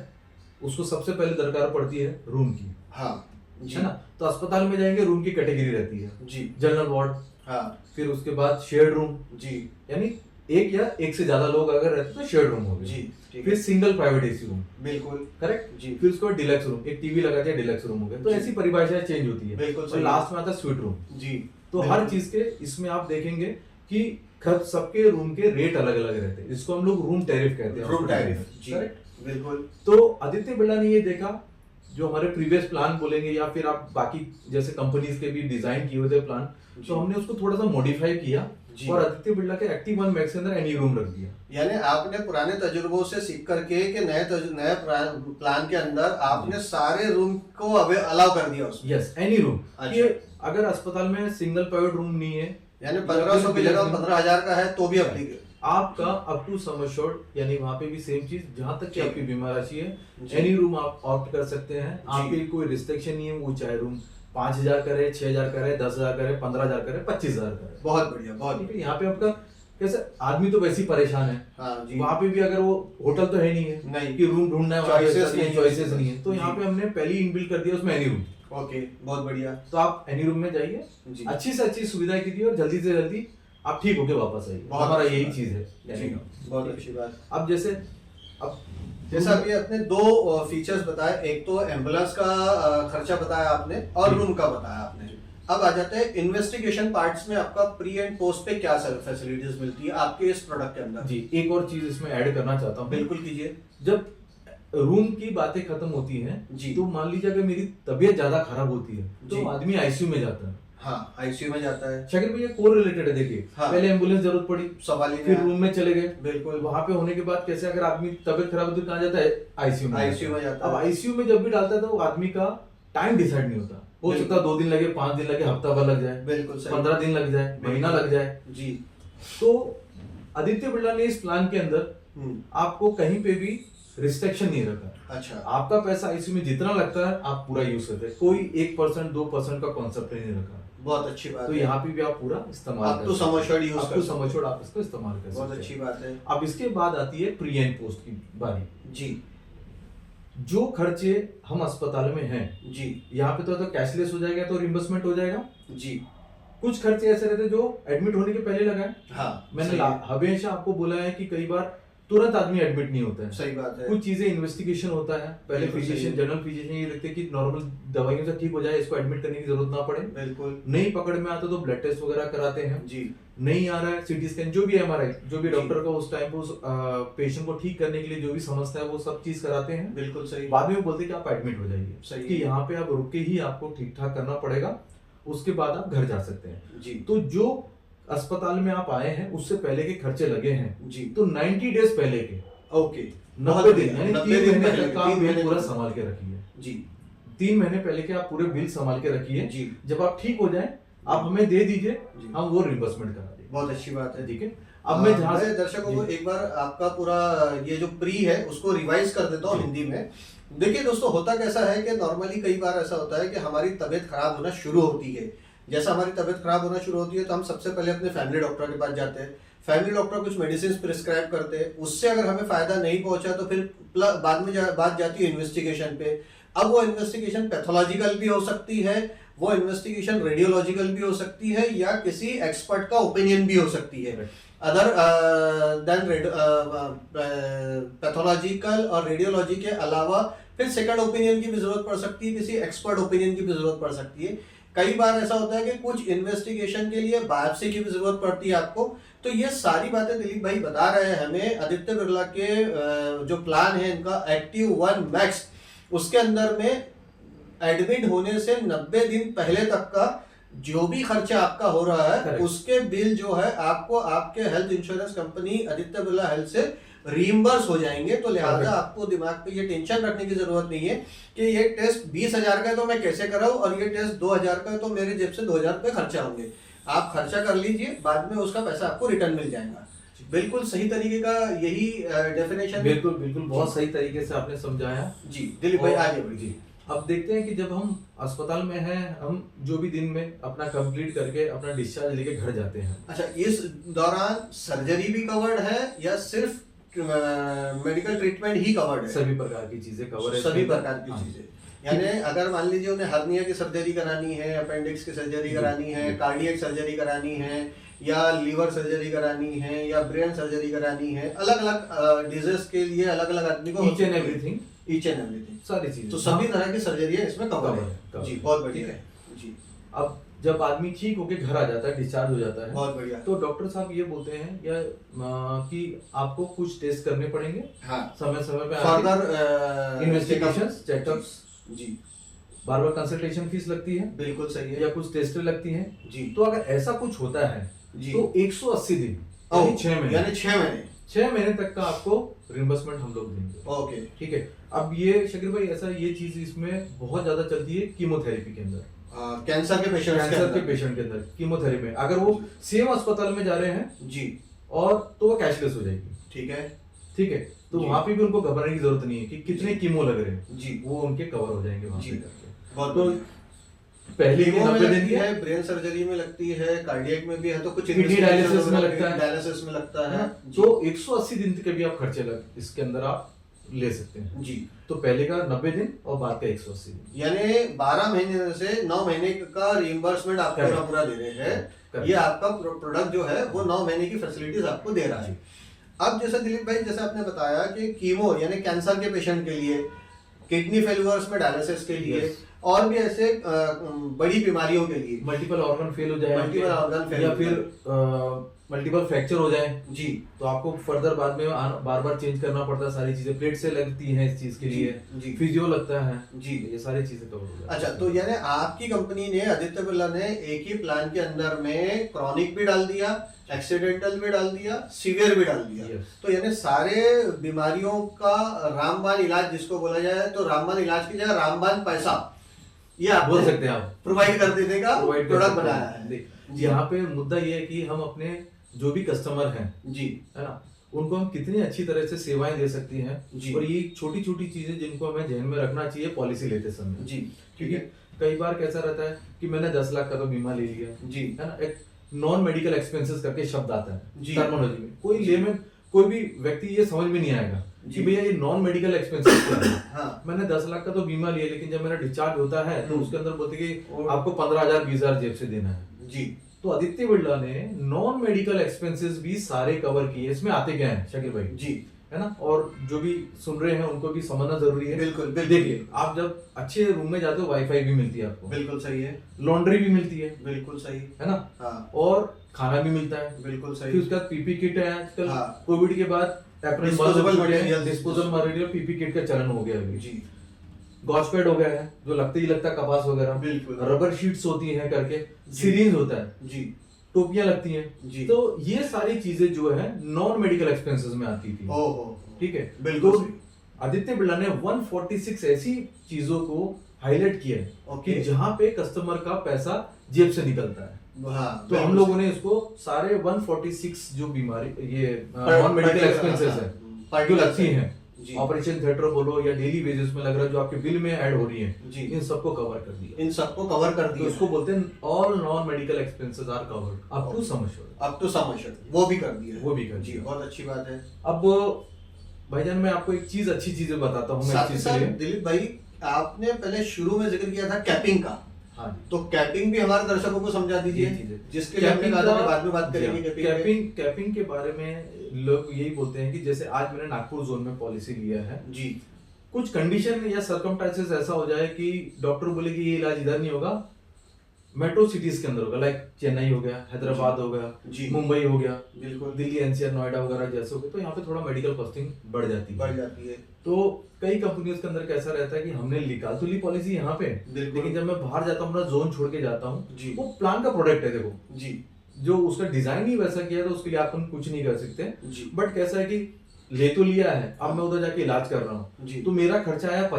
उसको सबसे पहले दरकार पड़ती है रूम की, हाँ, जी, है ना? तो अस्पताल में जाएंगे, रूम की कैटेगरी रहती है, जी, जनरल वार्ड, हाँ, फिर उसके बाद शेयर्ड रूम, जी, यानी एक या एक से ज्यादा लोग अगर रहते तो शेयर्ड रूम हो गए, जी, ठीक फिर है, सिंगल प्राइवेट एसी रूम, बिल्कुल, करेक्ट, जी, फिर उसके बाद डिलक्स रूम, एक टीवी लगा के डिलक्स रूम हो गया। तो जी। ऐसी परिभाषाएं चेंज होती है, बिल्कुल और सही। लास्ट में आता है स्वीट रूम। जी, तो हर चीज के इसमें आप देखेंगे कि सबके रूम के रेट अलग अलग रहते हैं, इसको हम लोग रूम टैरिफ कहते हैं, रूम hospital टैरिफ, में, जी, correct? बिल्कुल, तो आदित्य बिरला ने ये देखा, जो हमारे प्रीवियस प्लान बोलेंगे या फिर आप बाकी जैसे कंपनीज के भी डिजाइन किए हुए थे प्लान, जी। तो हमने उसको थोड़ा सा मॉडिफाई किया जी। और आदित्य बिरला के एक्टिव 1 मैक्स के अंदर एनी रूम रख दिया। यानी आपने पुराने तजुर्बों से सीख करके कि नए प्लान के अंदर आपने सारे रूम को अलाउ कर दिया उसमें। Yes, any room. अच्छा। ये अगर अस्पताल में सिंगल प्राइवेट रूम नहीं है, यानी 1500 की जगह 15,000 का है तो भी अप्लीकेबल। आपका अप टू सम एश्योर्ड, यानी वहां पे भी सेम चीज, जहां तक कि जी। आपकी बीमा राशि है, जी। एनी रूम आप ऑप्ट कर सकते हैं। जी। आपकी कोई रिस्ट्रिक्शन नहीं है, वो चाहे रूम 5,000 करे, 6,000 करे, 10,000 करे, 15,000 करे, 25,000 करे। बहुत बढ़िया, बहुत ठीक है, बढ़िया। यहाँ पे आपका कैसे, आदमी तो वैसे ही परेशान है, हाँ जी, वहां पे भी अगर वो होटल तो है नहीं है नहीं। कि रूम ढूंढना है, Choices नहीं है। चॉइसेस नहीं है, तो जी। यहाँ पे हमने पहले ही इनबिल्ट कर दिया उसमें एनी रूम। ओके, बहुत बढ़िया। तो आप एनी रूम में जाइए, जी। अच्छी से अच्छी सुविधाएं कीजिए और जल्दी से जल्दी आप ठीक होके वापस आइए। बहुत हमारा अच्छी यही बात। चीज है जी, कहने का। बहुत अच्छी बात। अब जैसे जैसा अभी आपने दो फीचर्स बताए, एक तो एम्बुलेंस का खर्चा बताया आपने और जी। रूम का बताया आपने। अब आ जाते हैं इन्वेस्टिगेशन पार्ट्स में, आपका प्री एंड पोस्ट पे क्या फैसिलिटीज मिलती है आपके इस प्रोडक्ट के अंदर? जी, एक और चीज इसमें ऐड करना चाहता हूँ। बिल्कुल कीजिए। जब रूम की बातें खत्म होती हैं, जी। तो मान लीजिए अगर मेरी तबीयत ज्यादा खराब होती है जी। तो आदमी आईसीयू में जाता है। हाँ, आईसीयू में जाता है, शकील भैया कोर रिलेटेड है, देखिए हाँ। पहले एम्बुलेंस जरूरत पड़ी, सवाल ही फिर नहीं। रूम में चले गए, बिल्कुल, वहां पे होने के बाद कैसे अगर आदमी तबीयत खराब होती है कहाँ जाता है, आईसीयू में आईसीयू में जाता अब है। आईसीयू में जब भी डालता है तो आदमी का टाइम डिसाइड नहीं होता, हो सकता है 2 दिन लगे, 5 दिन लगे, हफ्ता भर लग जाए, बिल्कुल सही। 15 दिन लग जाए, महीना लग जाए। जी। तो आदित्य बिरला ने इस प्लान के अंदर हम्म, आपको कहीं पे भी रिस्ट्रिक्शन नहीं रखा है। अच्छा, आपका पैसा आईसीयू में जितना लगता है आप पूरा यूज करते हैं, कोई 1% 2% का कॉन्सेप्ट नहीं रखा है। बहुत अच्छी बात तो है। यहाँ पे भी आप पूरा इस्तेमाल आप तो सम एश्योर्ड यूज कर सम एश्योर्ड आप इसको इस्तेमाल कर सकते हैं। बहुत अच्छी बात है। अब इसके बाद आती है प्री एंड पोस्ट की बारी। जी जो खर्चे हम अस्पताल में हैं जी यहाँ पे तो कैशलेस हो जाएगा, तो रिम्बर्समेंट हो जाएगा। जी कुछ खर्चे ऐसे रहते हैं जो एडमिट होने के पहले लगाए। हाँ, मैंने हमेशा आपको बोला है कि कई बार तुरंत आदमी एडमिट नहीं होता है। सही बात है। कुछ चीजें इन्वेस्टिगेशन होता है, पहले फिजिशियन जनरल फिजिशियन ये देखते हैं कि नॉर्मल दवाइयों से ठीक हो जाए, इसको एडमिट करने की जरूरत ना पड़े। बिल्कुल। नहीं पकड़ में आता तो ब्लड टेस्ट वगैरह कराते हैं। जी नहीं आ रहा है सीटी स्कैन, जो भी एमआरआई, जो भी डॉक्टर को उस टाइम पे उस पेशेंट को ठीक करने के लिए जो भी समझता है वो सब चीज कराते हैं। बिल्कुल सही। बाद में वो बोलते हैं कि आप एडमिट हो जाइए, सही कि यहाँ पे आप रुक के ही आपको ठीक ठाक करना पड़ेगा, उसके बाद आप घर जा सकते हैं। जी तो जो अस्पताल में आप आए हैं उससे पहले के खर्चे लगे हैं जी तो 90 डेज पहले के, ओके, 90 दिन यानी 90 3 दिन महीने पहले, तक आप 3 बिल महीने पूरा संभाल के रखिए। जी 3 महीने पहले के आप पूरे बिल संभाल के रखिए। जी जब आप ठीक हो जाए आप हमें दे दीजिए, जी। हम वो रिम्बर्समेंट करा देंगे। बहुत अच्छी बात है। ठीक है। अब मैं जहाँ मैं दर्शकों को एक बार आपका पूरा ये जो प्री है उसको रिवाइज कर देता हूँ हिंदी में। देखिए दोस्तों, होता कैसा है कि नॉर्मली कई बार ऐसा होता है कि हमारी तबीयत खराब होना शुरू होती है। जैसा हमारी तबीयत खराब होना शुरू होती है तो हम सबसे पहले अपने फैमिली डॉक्टर के पास जाते हैं। फैमिली डॉक्टर कुछ मेडिसिन प्रिस्क्राइब करते हैं, उससे अगर हमें फायदा नहीं पहुंचा तो फिर बाद में बात जाती है इन्वेस्टिगेशन पे। अब वो इन्वेस्टिगेशन पैथोलॉजिकल भी हो सकती है, वो इन्वेस्टिगेशन रेडियोलॉजिकल भी हो सकती है, या किसी एक्सपर्ट का ओपिनियन भी हो सकती है। अदर देन पैथोलॉजिकल और रेडियोलॉजी के अलावा फिर सेकंड ओपिनियन की भी जरूरत पड़ सकती है, किसी एक्सपर्ट ओपिनियन की भी जरूरत पड़ सकती है। कई बार ऐसा होता है कि कुछ इन्वेस्टिगेशन के लिए बायोप्सी की भी जरूरत पड़ती है आपको। तो ये सारी बातें दिलीप भाई बता रहे हैं हमें। आदित्य बिरला के जो प्लान है इनका एक्टिव 1 मैक्स, उसके अंदर में एडमिट होने से 90 दिन पहले तक का जो भी खर्चा आपका हो रहा है Correct. उसके बिल जो है आपको आपके health insurance company Aditya Birla health से रीइंबर्स हो जाएंगे। तो लिहाजा Correct. आपको दिमाग पे ये टेंशन रखने की जरूरत नहीं है कि ये टेस्ट 20,000 का है तो मैं कैसे कराऊं, और ये टेस्ट 2,000 का है तो मेरे जेब से 2,000 रुपए खर्चा होंगे। आप खर्चा कर लीजिए, बाद में उसका पैसा आपको रिटर्न मिल जाएगा। बिल्कुल सही तरीके का यही डेफिनेशन। बिल्कुल बिल्कुल बहुत सही तरीके से आपने समझाया जी दिलीप भाई आगे बढ़िए। अब देखते हैं कि जब हम अस्पताल में हैं, हम जो भी दिन में अपना कंप्लीट करके अपना डिस्चार्ज लेके घर जाते हैं। अच्छा, इस दौरान सर्जरी भी कवर्ड है या सिर्फ मेडिकल ट्रीटमेंट ही कवर्ड है? सभी प्रकार की चीजें कवर है, सभी प्रकार की चीजें। यानी अगर मान लीजिए उन्हें हर्निया की सर्जरी करानी है, अपेंडिक्स की सर्जरी करानी है, कार्डियक सर्जरी करानी है, या लीवर सर्जरी करानी है, या ब्रेन सर्जरी करानी है, अलग अलग डिजीज के लिए अलग अलग आदमी को ईच एंड एवरीथिंग सारी चीजें, तो सभी तरह की सर्जरियां इसमें कवर है। cover जी है। बहुत बढ़िया ठीक है जी। अब जब आदमी ठीक होके घर आ जाता है, डिस्चार्ज हो जाता है, बहुत बढ़िया। तो डॉक्टर साहब ये बोलते हैं या कि आपको कुछ टेस्ट करने पड़ेंगे हाँ, समय समय पे, फर्दर इन्वेस्टिगेशंस, चेकअप्स, जी बार बार कंसल्टेशन फीस लगती है, बिल्कुल सही है, या कुछ टेस्ट लगती हैं। जी। तो अगर ऐसा कुछ होता है जी तो 180 दिन यानी 6 महीने, यानी 6 महीने 6 महीने तक का आपको रिम्बर्समेंट हम लोग देंगे। ओके ठीक है। अब ये शकील भाई ऐसा ये चीज इसमें बहुत ज्यादा चलती है कीमोथेरेपी के अंदर, कैंसर के पेशेंट कैंसर के पेशेंट के अंदर कीमोथेरेपी में अगर वो सेम अस्पताल में जा रहे हैं जी, और तो वो कैशलेस हो जाएगी। ठीक है ठीक है। तो जी। वहां पे भी उनको घबराने की जरूरत नहीं है कि कितने कीमो लग रहे हैं, जी, वो उनके कवर हो जाएंगे वहां जी। पे करके। बहुत तो बढ़िया। पहले के कीमो में 90 दिन लगती की है, ब्रेन सर्जरी में लगती है, कार्डियक में भी है, तो कुछ किडनी investigation डायलिसिस में वगैरह लगता है, डायलिसिस में लगता है। तो 180 दिन के भी आप खर्चे लग इसके अंदर आप ले सकते हैं। जी, तो पहले का 90 दिन और बाद का 180 दिन, यानी 12 महीने से 9 महीने का रिइंबर्समेंट आप पूरा Correct. पूरा दे रहे हैं। Correct. ये आपका प्रोडक्ट जो है वो 9 महीने की फैसिलिटीज आपको दे रहा है। अब जैसे दिलीप भाई जैसे आपने बताया कि कीमो यानी कैंसर के पेशेंट के लिए, किडनी फेल्यूर्स में डायलिसिस के लिए, Yes. और भी ऐसे बड़ी बीमारियों के लिए, मल्टीपल ऑर्गन फेल हो जाए, Multiple organ fail या हो फिर मल्टीपल फ्रैक्चर हो जाए, जी तो आपको फर्दर बाद में बार बार चेंज करना पड़ता है। सारी चीजें प्लेट से लगती हैं इस चीज के जी, लिए, जी। फिजियो लगता है जी। ये सारी चीजें कवर हो जाती अच्छा, हैं। तो यानी आपकी कंपनी ने, आदित्य बिरला ने एक ही प्लान के अंदर में क्रॉनिक भी डाल दिया, एक्सीडेंटल भी डाल दिया, सीवियर भी डाल दिया। Yes. तो यानी सारे बीमारियों का रामबाण इलाज जिसको बोला जाए, तो रामबाण इलाज की जगह रामबाण पैसा ये आप बोल सकते हैं आप, प्रोवाइड कर देने का प्रोवाइड प्रोडक्ट बनाया है। देख, यहाँ पे मुद्दा ये है कि हम अपने जो भी कस्टमर हैं, जी है ना, उनको हम कितनी अच्छी तरह से सेवाएं दे सकती हैं। जी। और ये छोटी छोटी चीजें जिनको हमें ध्यान में रखना चाहिए पॉलिसी लेते समय जी, क्योंकि कई बार कैसा रहता है कि मैंने 10 लाख का तो बीमा ले लिया जी, है ना, एक नॉन मेडिकल एक्सपेंसेस करके शब्द आता है जी। टर्मिनोलॉजी में, कोई जी। लेमन कोई भी व्यक्ति ये समझ में नहीं आएगा जी। कि भैया ये नॉन मेडिकल एक्सपेंसेस क्या है। हाँ। मैंने 10 लाख का तो बीमा लिया, लेकिन जब मेरा डिस्चार्ज होता है तो उसके अंदर बोलते कि और- आपको 15,000 20,000 जेब से देना है। जी, तो आदित्य बिरला ने नॉन मेडिकल एक्सपेंसेस भी सारे कवर किए। इसमें आते क्या है शकील भाई, जी, है ना, और जो भी सुन रहे हैं उनको भी समझना जरूरी है। बिल्कुल, बिल्कुल। देखिए, आप जब अच्छे रूम में जाते हो वाईफाई भी मिलती है आपको, बिल्कुल सही है, लॉन्ड्री भी मिलती है बिल्कुल सही, है ना, हाँ, और खाना भी मिलता है। बिल्कुल फिर सही, उसके बाद पीपी किट है आजकल, हाँ। कोविड के बाद Disposable materials। Disposal material PP kit का चलन हो गया अभी। जी, गॉज पैड हो गया है जो लगते ही लगता है कपास वगैरह, बिल्कुल। रबर शीट्स होती हैं करके, सिरिंज होता है, जी, टोपियां लगती हैं। जी। तो ये सारी चीजें जो है नॉन मेडिकल एक्सपेंसेस में आती थी। ओहो, ठीक है, बिल्कुल तो सही। आदित्य बिरला ने 146 ऐसी चीजों को हाईलाइट किया है ओके। कि जहां पे कस्टमर का पैसा जेब से निकलता है। हाँ, तो हम बिल्कुल लोगों सही। ने इसको सारे 146 जो बीमारी ये पर- नॉन मेडिकल particular, एक्सपेंसेस हाँ, है particular जो लगती है। हैं, जी। ऑपरेशन थिएटर बोलो या डेली वेजेस में लग रहा है जो आपके बिल में ऐड हो रही है, जी। इन सबको कवर कर दिया। इन सबको कवर कर तो दिया, इसको बोलते हैं all non medical expenses are covered up to sum assured. अब तो समझ वो भी कर दिया है। वो भी कर जी, दिया। बहुत अच्छी बात है। अब भाईजान मैं आपको एक चीज अच्छी चीजें बताता हूँ मैं साथ इस ही चीज के साथ लिए। दिलीप भाई, आपने पहले शुरू में जिक्र किया था कैपिंग का, हाँ जी, तो कैपिंग भी हमारे दर्शकों को समझा दीजिए, ये चीज़ है। जिसके लिए हमने कैपिंग कहा था का- कि बाद में बात करेंगे जी, कैपिंग पे। कैपिंग के बारे में लोग यही बोलते हैं कि जैसे आज मैंने नागपुर जोन में पॉलिसी लिया है, जी, कुछ कंडीशन या सर्कमस्टेंसेस ऐसा हो जाए कि डॉक्टर बोले कि ये इलाज इधर नहीं होगा, मेट्रो सिटीज के अंदर होगा, लाइक चेन्नई हो गया, हैदराबाद हो गया, जी। मुंबई हो गया, बिल्कुल दिल्ली एनसीआर नोएडा वगैरह जैसे हो गए, तो यहाँ पे थोड़ा मेडिकल कॉस्टिंग बढ़ जाती बढ़ है। जाती है। तो कई कंपनियों के अंदर कैसा रहता है कि हमने निकाल तो ली पॉलिसी यहाँ पे, बिल्कुल। लेकिन जब मैं बाहर जाता हूँ अपना जोन छोड़ के जाता जी। हूँ, वो प्लान का प्रोडक्ट है, देखो जी, जो उसका डिजाइन ही वैसा किया है तो उसके लिए अपन कुछ नहीं कर सकते। जी। बट कैसा है कि ले तो लिया है, अब मैं उधर जाके इलाज कर रहा जी। हूँ, तो मेरा खर्चा आया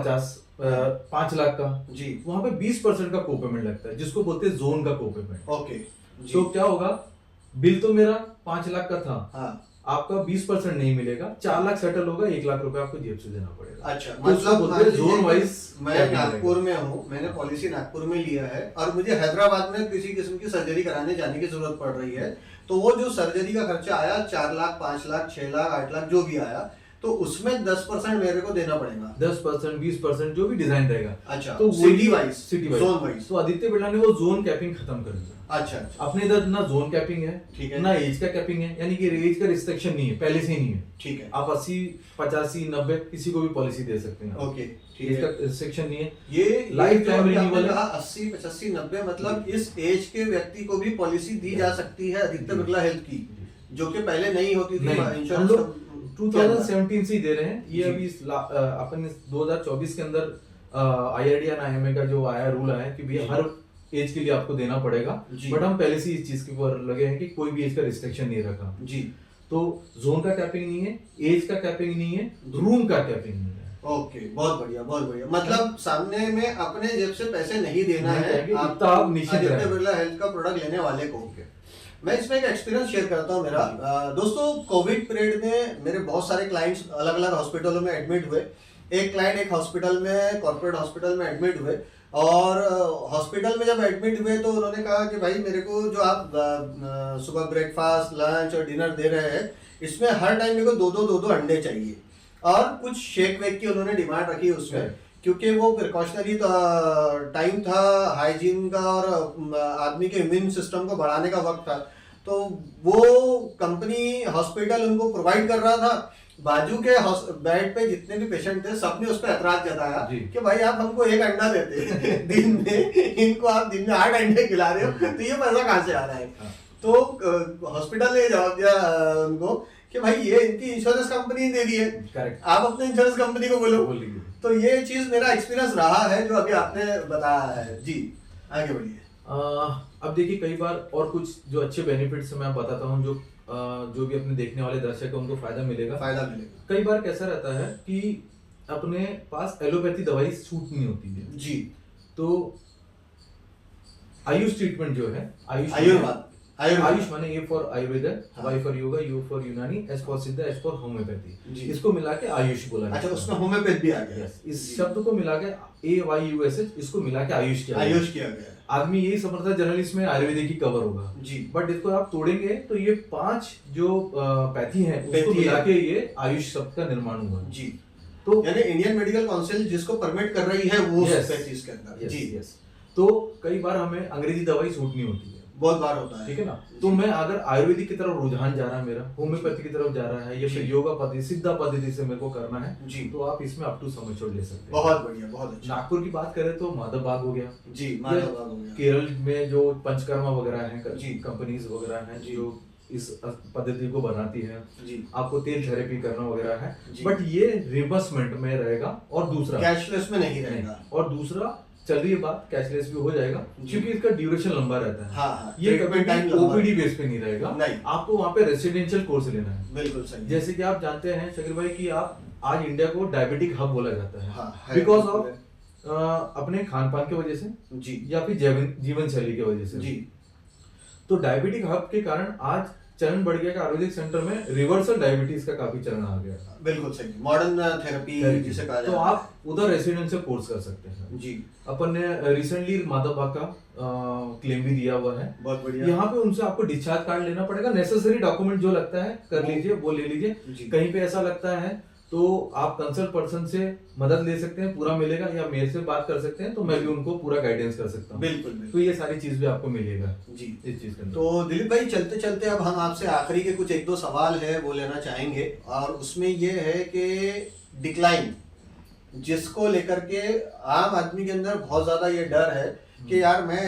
5 लाख का, जी, वहां पे 20% का को पेमेंट लगता है जिसको बोलते हैं जोन का को पेमेंट। ओके, जी, तो क्या होगा, बिल तो मेरा 5 लाख का था, हाँ, आपका 20% नहीं मिलेगा, 4 लाख सेटल होगा, 1 लाख रुपए आपको जेब से देना पड़ेगा। अच्छा, तो उसको बोलते हैं मान लीजिए जोन कि वाइज। मैं नागपुर में हूँ, मैंने पॉलिसी नागपुर में लिया है और मुझे हैदराबाद में किसी किस्म की सर्जरी कराने जाने की जरूरत पड़ रही है, तो वो जो सर्जरी का खर्चा आया 4 लाख, 5 लाख, 6 लाख, 8 लाख जो भी आया, तो उसमें 10% मेरे को देना पड़ेगा। 10%, 20% जो भी डिजाइन रहेगा। अच्छा, तो city wise, city wise, zone wise. तो आदित्य बिरला ने वो जोन कैपिंग खत्म कर दिया। अच्छा, अच्छा, अपने इधर ना जोन कैपिंग है, ठीक है। ना एज का कैपिंग है, यानी कि एज का रिस्ट्रिक्शन नहीं है, पहले से ही नहीं है। ठीक है, आप 80, 85, 90 किसी को भी पॉलिसी दे सकते हैं। ओके, ठीक एज है। का रिस्ट्रिक्शन नहीं है। ये लाइफ जो टाइम अभी आपने रिन्यूअल है। कहा 80, 85, 90, मतलब इस एज के व्यक्ति को भी पॉलिसी दी जा सकती है आदित्य बिरला हेल्थ की, जो कि पहले नहीं होती थी। नहीं, हम इंश्योरेंस लोग का- 2017 से ही दे रहे हैं ये। जी। अभी अपन 2024 के अंदर IRDA और IMA का जो आया रूल आया कि भैया जी। हर एज के लिए आपको देना पड़ेगा, जी। बट हम पहले से ही इस चीज के ऊपर लगे हैं कि कोई भी एज का रिस्ट्रिक्शन नहीं रखा। जी, तो जोन का कैपिंग नहीं है, एज का कैपिंग नहीं है, रूम का कैपिंग नहीं है। ओके, बहुत बढ़िया, बहुत बढ़िया। मतलब सामने में अपने जेब से पैसे नहीं देना नहीं है देंगे, इतना आप निश्चिंत आदित्य रहें। बिरला हेल्थ का प्रोडक्ट लेने वाले को। मैं इसमें एक एक्सपीरियंस शेयर करता हूँ मेरा। दोस्तों, कोविड पीरियड में मेरे बहुत सारे क्लाइंट्स अलग अलग हॉस्पिटलों में एडमिट हुए। एक क्लाइंट एक हॉस्पिटल में, कॉर्पोरेट हॉस्पिटल में एडमिट हुए, और हॉस्पिटल में जब एडमिट हुए तो उन्होंने कहा कि भाई मेरे को जो आप सुबह ब्रेकफास्ट, लंच और डिनर दे रहे हैं, इसमें हर टाइम मेरे को दो अंडे चाहिए, और कुछ शेक वेक की उन्होंने डिमांड रखी उसमें, क्योंकि वो प्रिकॉशनरी टाइम था, हाइजीन का और आदमी के इम्यून सिस्टम को बढ़ाने का वक्त था, तो वो कंपनी हॉस्पिटल उनको प्रोवाइड कर रहा था। बाजू के बेड पे जितने भी पेशेंट थे सबने उस पर ऐतराज जताया कि भाई आप हमको 1 अंडा देते दिन में, इनको आप दिन में 8 अंडे खिला रहे हो, तो ये पैसा कहाँ से आ रहा है। तो हॉस्पिटल ने जवाब दिया उनको कि भाई ये इनकी इंश्योरेंस कंपनी दे दी है, करेक्ट, आप अपने इंश्योरेंस कंपनी को बोलो। बोल लीजिए। तो ये चीज मेरा एक्सपीरियंस रहा है जो अभी आपने बताया है। जी, आगे बढ़िए। अब देखिए, कई बार और कुछ जो अच्छे बेनिफिट्स मैं बताता हूँ, जो भी अपने देखने वाले दर्शक है उनको फायदा मिलेगा। कई बार कैसा रहता है कि अपने पास एलोपैथी दवाई सूट नहीं होती है जी, तो आयुष ट्रीटमेंट जो है, आयुष माने ए फॉर आयुर्वेद, हाँ। Y for yoga, U for Unani, S for Siddha, H for जी। होम्योपैथी, इसको मिला के आयुष बोला अच्छा, जाता है। उसमें होम्योपैथ भी आ गया। Yes, इस शब्द को मिला के AYUSH, इसको मिला के आयुष किया गया। आयुष किया गया। आदमी यही समझता है जनरली इसमें आयुर्वेदिक ही कवर होगा जी। बट इसको आप तोड़ेंगे तो ये 5 जो पैथी हैं उसको पैथी मिला है। के ये आयुष शब्द का निर्माण हुआ। जी। तो यानी इंडियन मेडिकल काउंसिल जिसको परमिट कर रही है वो Yes. पैथीज के अंदर। यस जी। यस। तो कई बार हमें अंग्रेजी दवाई सूट नहीं होती है, बहुत बार होता है। ठीक है ना। तो मैं अगर आयुर्वेदिक की तरफ रुझान जा रहा है मेरा, होम्योपैथी की तरफ जा रहा है या फिर जी। योगा पद्धति, सिद्धा पद्धति से मेरे को करना है, जी। तो आप इसमें अप टू समझोड़ ले सकते हैं। बहुत बढ़िया, बहुत अच्छा। नागपुर की बात करें तो माधव बाग हो गया, जी, या माधव बाग हो गया। केरल में जो पंचकर्मा वगैरह हैं, जी। कंपनीज वगैरह हैं जी। जो इस पद्धति को बनाती है, जी। आपको तेल थेरेपी करना वगैरह है, जी। बट ये रिवर्समेंट में रहेगा। और दूसरा कैशलेस में नहीं रहेगा। और दूसरा चल रही है बात, कैशलेस भी हो जाएगा जी। क्योंकि इसका ड्यूरेशन लंबा रहता है। हाँ, हाँ, ये कभी treatment time लंबा ओपीडी है। बेस पे नहीं रहेगा, नहीं। आपको वहाँ पे रेसिडेंशियल कोर्स लेना है। बिल्कुल सही। जैसे कि आप जानते हैं शकील भाई कि आप आज इंडिया को डायबिटिक हब बोला जाता है, हाँ, है। बिकॉज ऑफ अपने खान पान की वजह से जी। या फिर जीवन शैली की वजह से। जी। तो डायबिटिक हब के कारण आज चलन बढ़ गया कि आयुर्वेदिक सेंटर में रिवर्सल डायबिटीज का काफी चलन आ गया। बिल्कुल सही, मॉडर्न थेरेपी जिसे कहा तो जाता है। आप उधर रेसिडेंशियल कोर्स कर सकते हैं। जी। अपन ने रिसेंटली माधव बाग का क्लेम भी दिया हुआ है। बहुत बढ़िया। यहाँ पे उनसे आपको डिस्चार्ज कार्ड लेना पड़ेगा, नेसेसरी डॉक्यूमेंट जो लगता है कर लीजिए, वो ले लीजिए। जी। कहीं पे ऐसा लगता है तो आप कंसल्ट पर्सन से मदद ले सकते हैं, पूरा मिलेगा, या मेरे से बात कर सकते हैं तो मैं भी उनको पूरा गाइडेंस कर सकता हूँ। बिल्कुल, तो बिल्कुल। ये सारी चीज भी आपको मिलेगा जी। इस चीज के अंदर। तो दिलीप भाई, चलते चलते अब हम आपसे आखिरी के कुछ 1-2 सवाल है वो लेना चाहेंगे, और उसमें ये है कि डिक्लाइन जिसको लेकर के आम आदमी के अंदर बहुत ज्यादा ये डर है कि यार मैं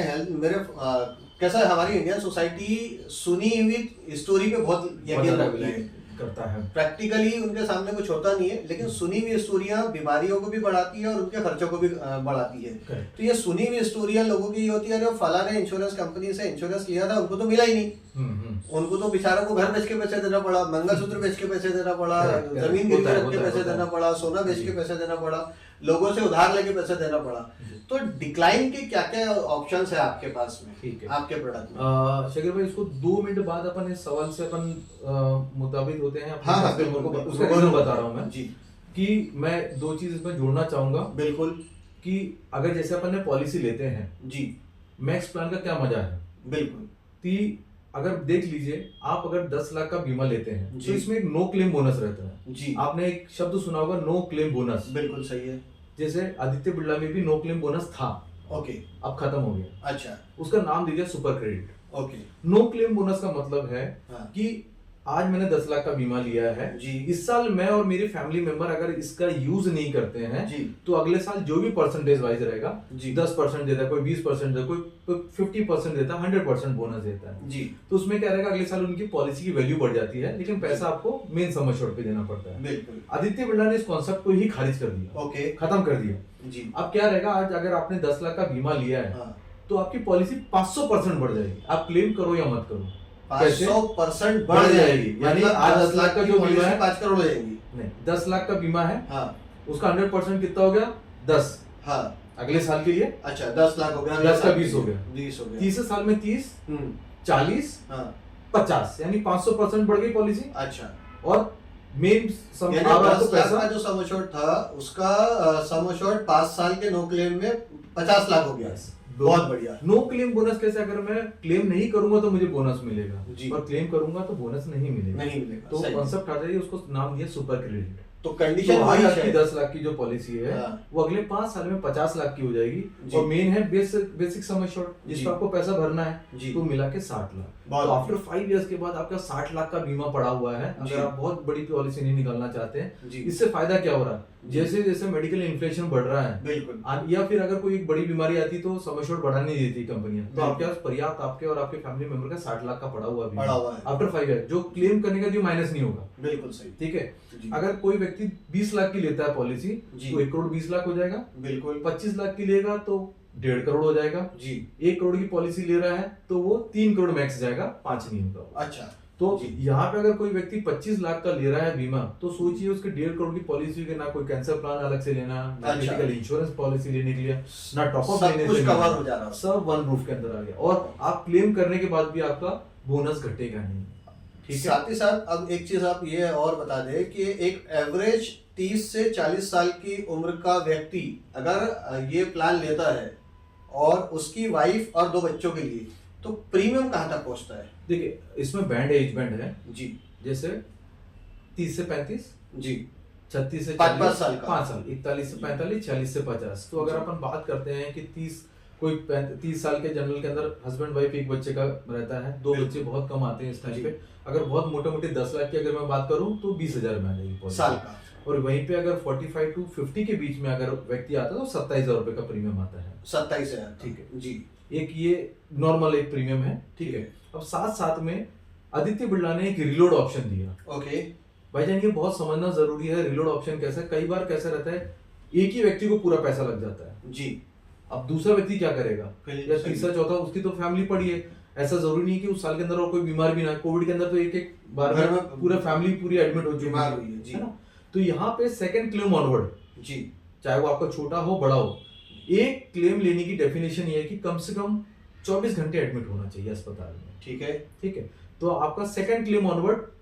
कैसा है, हमारी इंडियन सोसाइटी सुनी हुई स्टोरी पे बहुत यकीन रखती है, करता है। प्रैक्टिकली उनके सामने कुछ होता नहीं है, लेकिन सुनी हुई स्टोरियां बीमारियों को भी बढ़ाती है और उनके खर्चों को भी बढ़ाती है। Correct. तो ये सुनी हुई स्टोरियां लोगों की ये होती है, अरे फला ने इंश्योरेंस कंपनी से इंश्योरेंस लिया था, उनको तो मिला ही नहीं। उनको तो बेचारों को घर बेच के पैसे देना पड़ा, मंगलसूत्र बेच के पैसे देना पड़ा, Correct, correct. जमीन गिरवी होता है, रख के होता है, पैसे होता है। देना पड़ा, सोना बेच जी। के पैसे देना पड़ा, लोगों से उधार लेके पैसे देना पड़ा। तो डिक्लाइन के क्या क्या ऑप्शंस है आपके पास में, ठीक है। आपके प्रोडक्ट में? शकील भाई, इसको 2 मिनट बाद अपन इस सवाल से अपन मुताबिक होते हैं। अपने हाँ, हाँ, कस्टमर को बिल्कुल, उसका बिल्कुल। रीजन बता रहा हूँ मैं जी। कि मैं 2 चीज इसमें जोड़ना चाहूंगा। बिल्कुल। कि अगर जैसे अपन ने पॉलिसी लेते हैं, जी। मैक्स प्लान का क्या मजा है बिल्कुल। कि अगर देख लीजिए, आप अगर 10 लाख का बीमा लेते हैं जी। तो इसमें एक नो क्लेम बोनस रहता है। जी। आपने एक शब्द सुना होगा, नो क्लेम बोनस। बिल्कुल सही है। जैसे आदित्य बिरला में भी नो क्लेम बोनस था, ओके। अब खत्म हो गया। अच्छा। उसका नाम दीजिए super credit. Okay. No claim bonus का मतलब है हाँ। कि आज मैंने 10 लाख का बीमा लिया है जी। इस साल, मैं और मेरी फैमिली मेंबर अगर इसका यूज नहीं करते हैं जी। तो अगले साल जो भी परसेंटेज वाइज रहेगा, जी। 10% देता है, कोई 20% देता है, कोई 50% देता है, 100% बोनस देता है। जी। तो उसमें क्या रहेगा, अगले साल उनकी पॉलिसी की वैल्यू बढ़ जाती है, लेकिन पैसा आपको मेन सम एश्योर्ड पे देना पड़ता है। बिल्कुल। आदित्य बिरला ने इस कॉन्सेप्ट को ही खारिज कर दिया, ओके। खत्म कर दिया। जी। अब क्या रहेगा, आज अगर आपने 10 लाख का बीमा लिया है हाँ। तो आपकी पॉलिसी 500% बढ़ जाएगी, आप क्लेम करो या मत करो। कैसे? 500% बढ़ जाएगी। यानी मतलब आज 10 10 लाख का जो की बीमा है, 5 करोड़ हो जाएगी। नहीं, 10 लाख का बीमा है, हाँ। उसका 100% कितना हो गया, 10। हाँ। अगले साल के लिए अच्छा, 10 लाख हो गया, 10 का 20 हो गया, 20 हो गया। तीसरे साल में 30, हम्म। 40, हाँ। 50, यानी 500% बढ़ गई पॉलिसी। अच्छा, और मेन सम यानी अब 10 आपको लाख का पैसा जो सम एश्योर्ड था उसका सम एश्योर्ड 5 साल के नो क्लेम में 50 लाख हो गया। बहुत बढ़िया। नो क्लेम बोनस कैसे, अगर मैं क्लेम नहीं करूंगा तो मुझे बोनस मिलेगा, जी। और क्लेम करूंगा तो बोनस नहीं मिलेगा। नहीं मिलेगा। तो सही। कॉन्सेप्ट आता है, उसको नाम दिया सुपर क्रेडिट। तो तो कंडीशन आज वही आपकी है। 10 लाख की जो पॉलिसी है, हाँ। वो अगले 5 साल में 50 लाख की हो जाएगी, जी। और मेन है बेसिक सम एश्योर्ड, जी। जिसको आपको पैसा भरना है, जी। तो मिला के 60 लाख। बहुत तो आफ्टर 5 इयर्स के बाद आपका 60 लाख का बीमा पड़ा हुआ है। जी। अगर आप बहुत बड़ी पॉलिसी नहीं निकालना चाहते हैं, जी। इससे फायदा क्या हो रहा है, जी। जैसे जैसे मेडिकल इन्फ्लेशन बढ़ रहा है, बिल्कुल। या फिर अगर कोई एक बड़ी बीमारी आती तो सम एश्योर्ड बढ़ा नहीं देती कंपनियां, तो बिल्कुल। आपके पास पर्याप्त आपके और आपके फैमिली मेंबर का 60 लाख का पड़ा हुआ पड़ा हुआ है। आफ्टर 5 ईयर, जो क्लेम करने का जो माइनस नहीं होगा। बिल्कुल सही। ठीक है। जी। अगर कोई व्यक्ति 20 लाख की लेता है पॉलिसी, जी। तो 1 करोड़ 20 लाख हो जाएगा। बिल्कुल। 25 लाख की लेगा तो 1.5 करोड़ हो जाएगा। जी। 1 करोड़ की पॉलिसी ले रहा है तो वो 3 करोड़ मैक्स जाएगा, 5 नहीं होगा। अच्छा। तो जी। यहाँ पे अगर कोई व्यक्ति 25 लाख का ले रहा है बीमा, तो सोचिए उसके 1.5 करोड़ की पॉलिसी के ना कोई कैंसर प्लान अलग से लेना, ना अच्छा। मेडिकल इंश्योरेंस पॉलिसी लेने के लिए, ना टॉप अप सब लेने कुछ से कवर लेना। हो जा रहा है। सब वन रूफ के अंदर आ गया, और आप क्लेम करने के बाद भी आपका बोनस घटेगा नहीं। ठीक है, साथ ही साथ अब एक चीज आप ये और बता दें कि एक एवरेज 30 से 40 साल की उम्र का व्यक्ति अगर ये प्लान लेता है और उसकी वाइफ और 2 बच्चों के लिए, तो प्रीमियम कहाँ तक पहुंचता है? देखिए इसमें बैंड एज बैंड है जी, जैसे 30 से 35, जी, 36 से 5 40, साल का, 5 साल, 41 से 45, 46 से 50। तो अगर अपन बात करते हैं कि 30 साल के जनरल के अंदर हस्बैंड वाइफ एक बच्चे का रहता है, 2 बच्चे बहुत कम आते हैं इस टाइम पे। अगर बहुत मोटे मोटे 10 लाख की अगर मैं बात करूं तो 20,000 में आ जाएगी पॉलिसी साल का। और वहीं पे अगर 45 टू 50 के बीच में अगर व्यक्ति आता है तो 27,000 रुपए का प्रीमियम आता है। 27,000, ठीक है जी। एक ये नॉर्मल एक प्रीमियम है। ठीक है, अब साथ साथ में आदित्य बिरला ने एक रिलोड ऑप्शन दिया। ओके भाईजान ये बहुत समझना जरूरी है। रिलोड ऑप्शन कैसा है, कई बार कैसा रहता है एक ही व्यक्ति को पूरा पैसा लग जाता है जी, अब दूसरा व्यक्ति क्या करेगा या तीसरा चौथा, उसकी तो फैमिली पड़ी है। ऐसा जरूरी नहीं कि उस साल के अंदर और कोई बीमार भी ना। कोविड के अंदर तो एक बार घर में पूरा फैमिली पूरी एडमिट हो चुकी बीमार हुई है, जी। है ना। तो यहाँ पे सेकंड क्लेम ऑनवर्ड, जी, चाहे वो आपका छोटा हो बड़ा हो, एक क्लेम लेने की डेफिनेशन ये है कि कम से कम 24 घंटे एडमिट होना चाहिए अस्पताल में। ठीक है, ठीक है, तो आपका second claim onward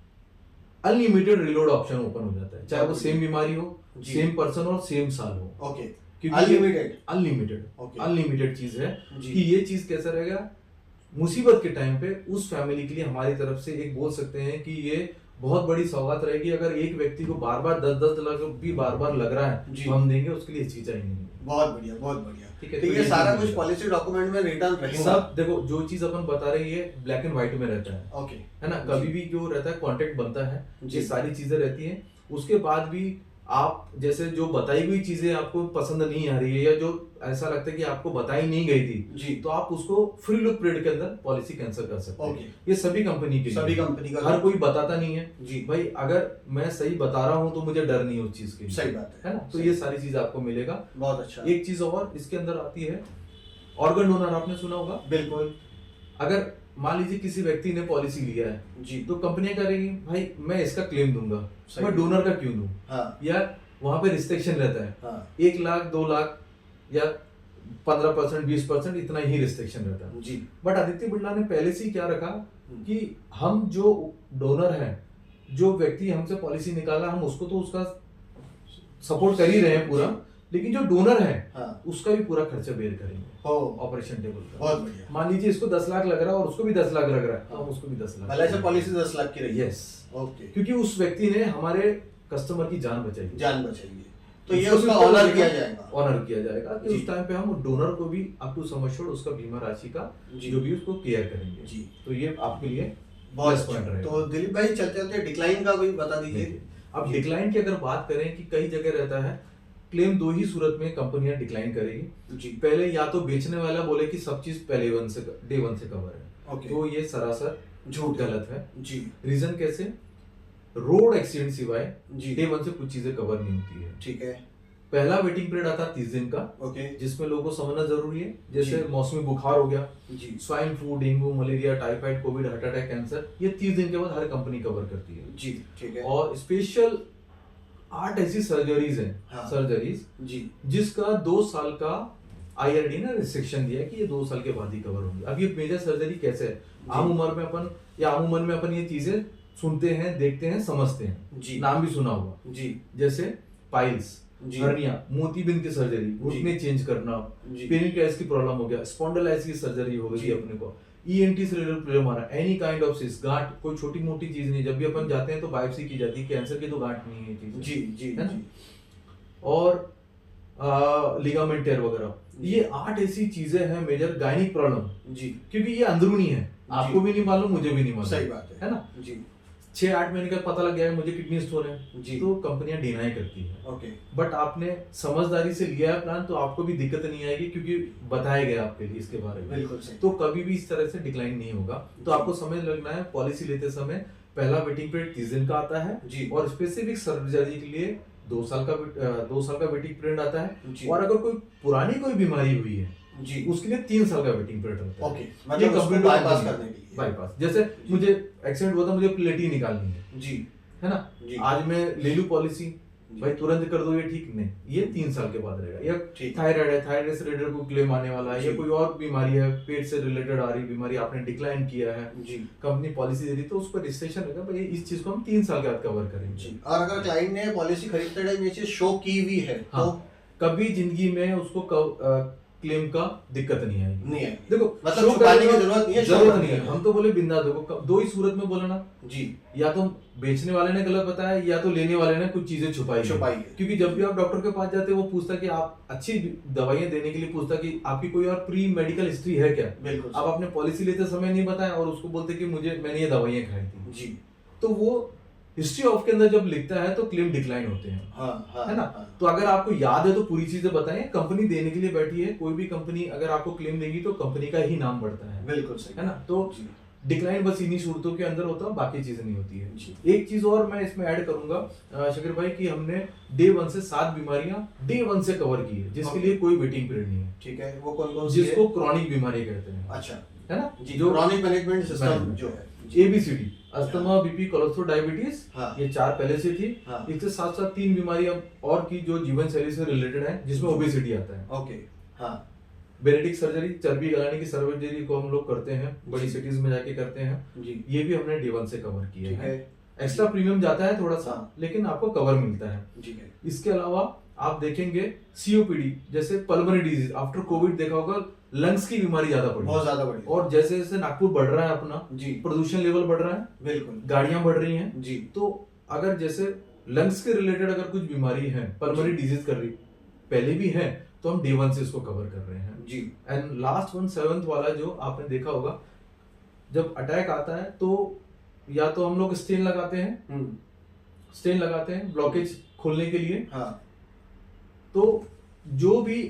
unlimited reload option open हो जाता है, चाहे वो सेम बीमारी हो, सेम पर्सन हो, सेम साल हो। ओके, अनलिमिटेड ओके, अनलिमिटेड चीज है जी। कि ये चीज कैसा रहेगा मुसीबत के टाइम पे उस फैमिली के लिए हमारी तरफ से एक बोल सकते हैं कि ये बहुत बड़ी सौगात रहेगी। अगर एक व्यक्ति को बार बार 10-10 लाख भी बार बार लग रहा है जी। तो हम देंगे, उसके लिए हिचकिचाएंगे नहीं। बहुत बढ़िया, बहुत बढ़िया। ठीक है, तो ये सारा कुछ पॉलिसी डॉक्यूमेंट में रिटर्न रहेगा। सब देखो जो चीज अपन बता रहे हैं ब्लैक एंड व्हाइट में रहता है। ओके, है ना, कभी भी जो रहता है कॉन्टेक्ट बनता है, जी। ये सारी चीजें रहती हैं। उसके बाद भी आप जैसे जो बताई हुई चीजें आपको पसंद नहीं आ रही है या जो ऐसा लगता है कि आपको बताई नहीं गई थी जी, तो आप उसको फ्री लुक पीरियड के अंदर पॉलिसी कैंसिल कर सकते हैं। ओके। ये सभी कंपनी के लिए, सभी कंपनी का हर कोई बताता नहीं है जी, भाई। अगर मैं सही बता रहा हूं तो मुझे डर नहीं उस चीज की। सही बात है ना, तो सही। ये सारी चीज आपको मिलेगा। बहुत अच्छा। एक चीज और इसके अंदर आती है ऑर्गन डोनर, आपने सुना होगा। बिल्कुल, अगर मान लीजिए किसी व्यक्ति ने पॉलिसी लिया है जी, तो कंपनियां करेगी भाई मैं इसका क्लेम दूंगा, सही। मैं डोनर का क्यों दूं। हाँ, या वहां पे रिस्ट्रिक्शन रहता है, हाँ, 1 लाख 2 लाख या 15% 20% इतना ही रिस्ट्रिक्शन रहता है। जी, बट आदित्य बिरला ने पहले से ही क्या रखा कि हम जो डोनर है, जो व्यक्ति हमसे पॉलिसी निकाला, हम उसको तो उसका सपोर्ट कर ही रहे हैं पूरा, लेकिन जो डोनर है हाँ, उसका भी पूरा खर्चा बेयर करेंगे हो, ऑपरेशन टेबल का। बहुत बढ़िया। मान लीजिए इसको 10 लाख लग रहा है और उसको भी 10 लाख लग रहा है, तो हम उसको भी 10 लाख। भले से पॉलिसी 10 लाख की रही है। यस, ओके, क्योंकि उस व्यक्ति ने हमारे कस्टमर की जान बचाई, जान बचाइए, तो ये उसका ऑनर किया जाएगा। ऑनर किया जाएगा कि जी। उस टाइम पे हम डोनर को भी अप टू सम एश्योर्ड उसका बीमा राशि का जी। जो भी उसको केयर करेंगे। जी, तो ये आपके लिए बहुत प्लस अच्छा। पॉइंट रहेगा। तो दिलीप भाई चलते चलते डिक्लाइन का भी बता दीजिए। देखिए, अब जी। डिक्लाइन की अगर बात करें कि कई जगह रहता है क्लेम 2 ही सूरत में कंपनियां डिक्लाइन करेगी। जी, पहले या तो बेचने वाला बोले कि सब चीज पहले डे वन से कवर है, ओके, तो ये सरासर झूठ गलत है। जी, रीजन कैसे, रोड एक्सीडेंट सिवाय जी, डे वन से कुछ चीजें कवर नहीं होती है। ठीक है, पहला वेटिंग पीरियड आता है 30 दिन का, ओके, जिसमें लोगों को समझना जरूरी है। जैसे जी। मौसमी बुखार हो गया, जी, swine flu, dengue, malaria, typhoid, Covid, heart attack, cancer, ये 30 दिन के बाद हर कंपनी कवर करती है। जी, ठीक है, और स्पेशल 8 ऐसी सर्जरीज हैं, हाँ। सर्जरीज जी, जिसका 2 साल का IRD ने रिस्ट्रिक्शन दिया है कि ये 2 साल के बाद ही कवर होंगी। अब ये मेजर सर्जरी कैसे है, आम उम्र में अपन या आम उम्र में अपन ये चीजें सुनते हैं, देखते हैं, समझते हैं, जी, नाम भी सुना होगा। जी, जैसे पाइल्स, जी, हर्निया, मोतीबिंद की सर्जरी, घुटने चेंज करना, जी, पेनिक्लेस की प्रॉब्लम हो गया, स्पॉन्डिलाइटिस की सर्जरी हो गई जी। अपने को, ENT से रिलेटेड प्रॉब्लम आ रहा है, एनी काइंड ऑफ सिस्ट, गांठ कोई छोटी मोटी चीज नहीं। जब भी अपन जाते हैं तो बायोप्सी की जाती है, कैंसर की तो गांठ नहीं है चीज, जी, जी, है ना? जी, और लिगामेंट टेयर वगैरह, ये 8 ऐसी चीजें हैं मेजर गायनिक प्रॉब्लम, जी, क्योंकि ये अंदरूनी है, आपको भी नहीं मालूम, मुझे भी नहीं मालूम, सही बात है ना। जी, 6-8 महीने का पता लग गया है मुझे किडनी स्टोन है, जी, तो कंपनियां डिनाई करती है। ओके, बट आपने समझदारी से लिया है प्लान तो आपको भी दिक्कत नहीं आएगी, क्योंकि बताया गया आपके लिए इसके बारे में। बिल्कुल सही, तो कभी भी इस तरह से डिक्लाइन नहीं होगा। तो जी। आपको समझ लगना है पॉलिसी लेते समय पहला वेटिंग पीरियड 30 दिन का आता है, जी, और स्पेसिफिक सर्जरी के लिए 2 साल का वेटिंग पीरियड आता है। जी, और अगर कोई पुरानी कोई बीमारी हुई है जी, उसके लिए 3 साल का वेटिंग पीरियड रहता है। ओके, ये मतलब उसको कंप्यूटर बाईपास करने के लिए। बाईपास, जैसे मुझे एक्सीडेंट हुआ था, मुझे प्लेटी निकालनी है जी, ना, जी, आज मैं ले लूं पॉलिसी, भाई तुरंत कर दो ये ठीक नहीं, ये 3 साल के बाद रहेगा। या थायराइड है, थायराइड से रिलेटेड कोई क्लेम आने वाला है, या कोई और बीमारी है, पेट से रिलेटेड आ रही बीमारी, आपने डिक्लाइन किया है, कंपनी पॉलिसी दे रही, तो उस पर रजिस्ट्रेशन रहेगा भाई इस चीज को हम 3 साल के बाद कवर करेंगे। और अगर क्लाइंट ने पॉलिसी खरीदते टाइम ये चीज शो की हुई है तो कभी जिंदगी में उसको क्लेम का दिक्कत नहीं आएगी। नहीं है, देखो मतलब छुपाने की जरूरत नहीं है, जरूरत नहीं है। हम तो बोले बिंदा, देखो दो ही सूरत में बोला ना जी, या तो बेचने वाले ने गलत बताया या तो लेने वाले ने कुछ चीजें छुपाई है। क्योंकि जब भी आप डॉक्टर के पास जाते हैं वो पूछता कि आप अच्छी दवाइयां देने के लिए पूछता कि आपकी कोई और प्री मेडिकल हिस्ट्री है क्या। बिल्कुल, आप अपने पॉलिसी लेते समय नहीं बताया और उसको बोलते कि मैंने ये दवाइयां खाई थी जी, तो वो हिस्ट्री ऑफ के अंदर जब लिखता है तो क्लेम डिक्लाइन होते हैं। है ना। तो अगर आपको याद है तो पूरी चीजें बताएं। कंपनी देने के लिए बैठी है, कोई भी कंपनी अगर आपको क्लेम देगी तो कंपनी का ही नाम बढ़ता है। बिल्कुल सही है ना। तो डिक्लाइन बस इन्हीं सूरतों के अंदर होता है, बाकी चीजें नहीं होती है। एक चीज और मैं इसमें ऐड करूंगा शकीर भाई कि हमने डे 1 से 7 बीमारियां डे 1 से कवर की है, जिसके लिए कोई वेटिंग पीरियड नहीं है। ठीक है, वो कौन कौन सी जिसको क्रॉनिक बीमारी कहते हैं। अच्छा, है ना, जो क्रॉनिक मैनेजमेंट सिस्टम जो है, ABCD, asthma, BP, cholesterol, diabetes, ये 4 पहले से थी। इसके साथ साथ 3 बीमारियां और की जो जीवन शैली से रिलेटेड है, जिसमें ओबेसिटी आता है। ओके, हाँ, बेरेटिक सर्जरी, चर्बी गलाने की सर्जरी को हम लोग करते हैं, बड़ी सिटीज में जाके करते हैं जी। ये भी हमने डे 1 से कवर किया है। एक्स्ट्रा प्रीमियम जाता है थोड़ा सा, लेकिन आपको कवर मिलता है। इसके अलावा आप देखेंगे COPD जैसे पल्मोनरी डिजीज, आफ्टर कोविड देखा होगा लंग्स की बीमारी ज्यादा बढ़ी, बहुत ज्यादा बढ़ी। और जैसे जैसे नागपुर बढ़ रहा है अपना जी, प्रदूषण लेवल बढ़ रहा है, बिल्कुल, गाड़ियां बढ़ रही हैं जी, तो अगर जैसे लंग्स के रिलेटेड अगर कुछ बीमारी है, पल्मोनरी डिजीज कर रही पहले भी है, तो हम डे 1 से इसको कवर कर रहे हैं जी। एंड लास्ट वन 7th वाला जो आपने देखा होगा, जब अटैक आता है तो या तो हम लोग स्टेन लगाते हैं ब्लॉकेज खोलने के लिए। तो जो भी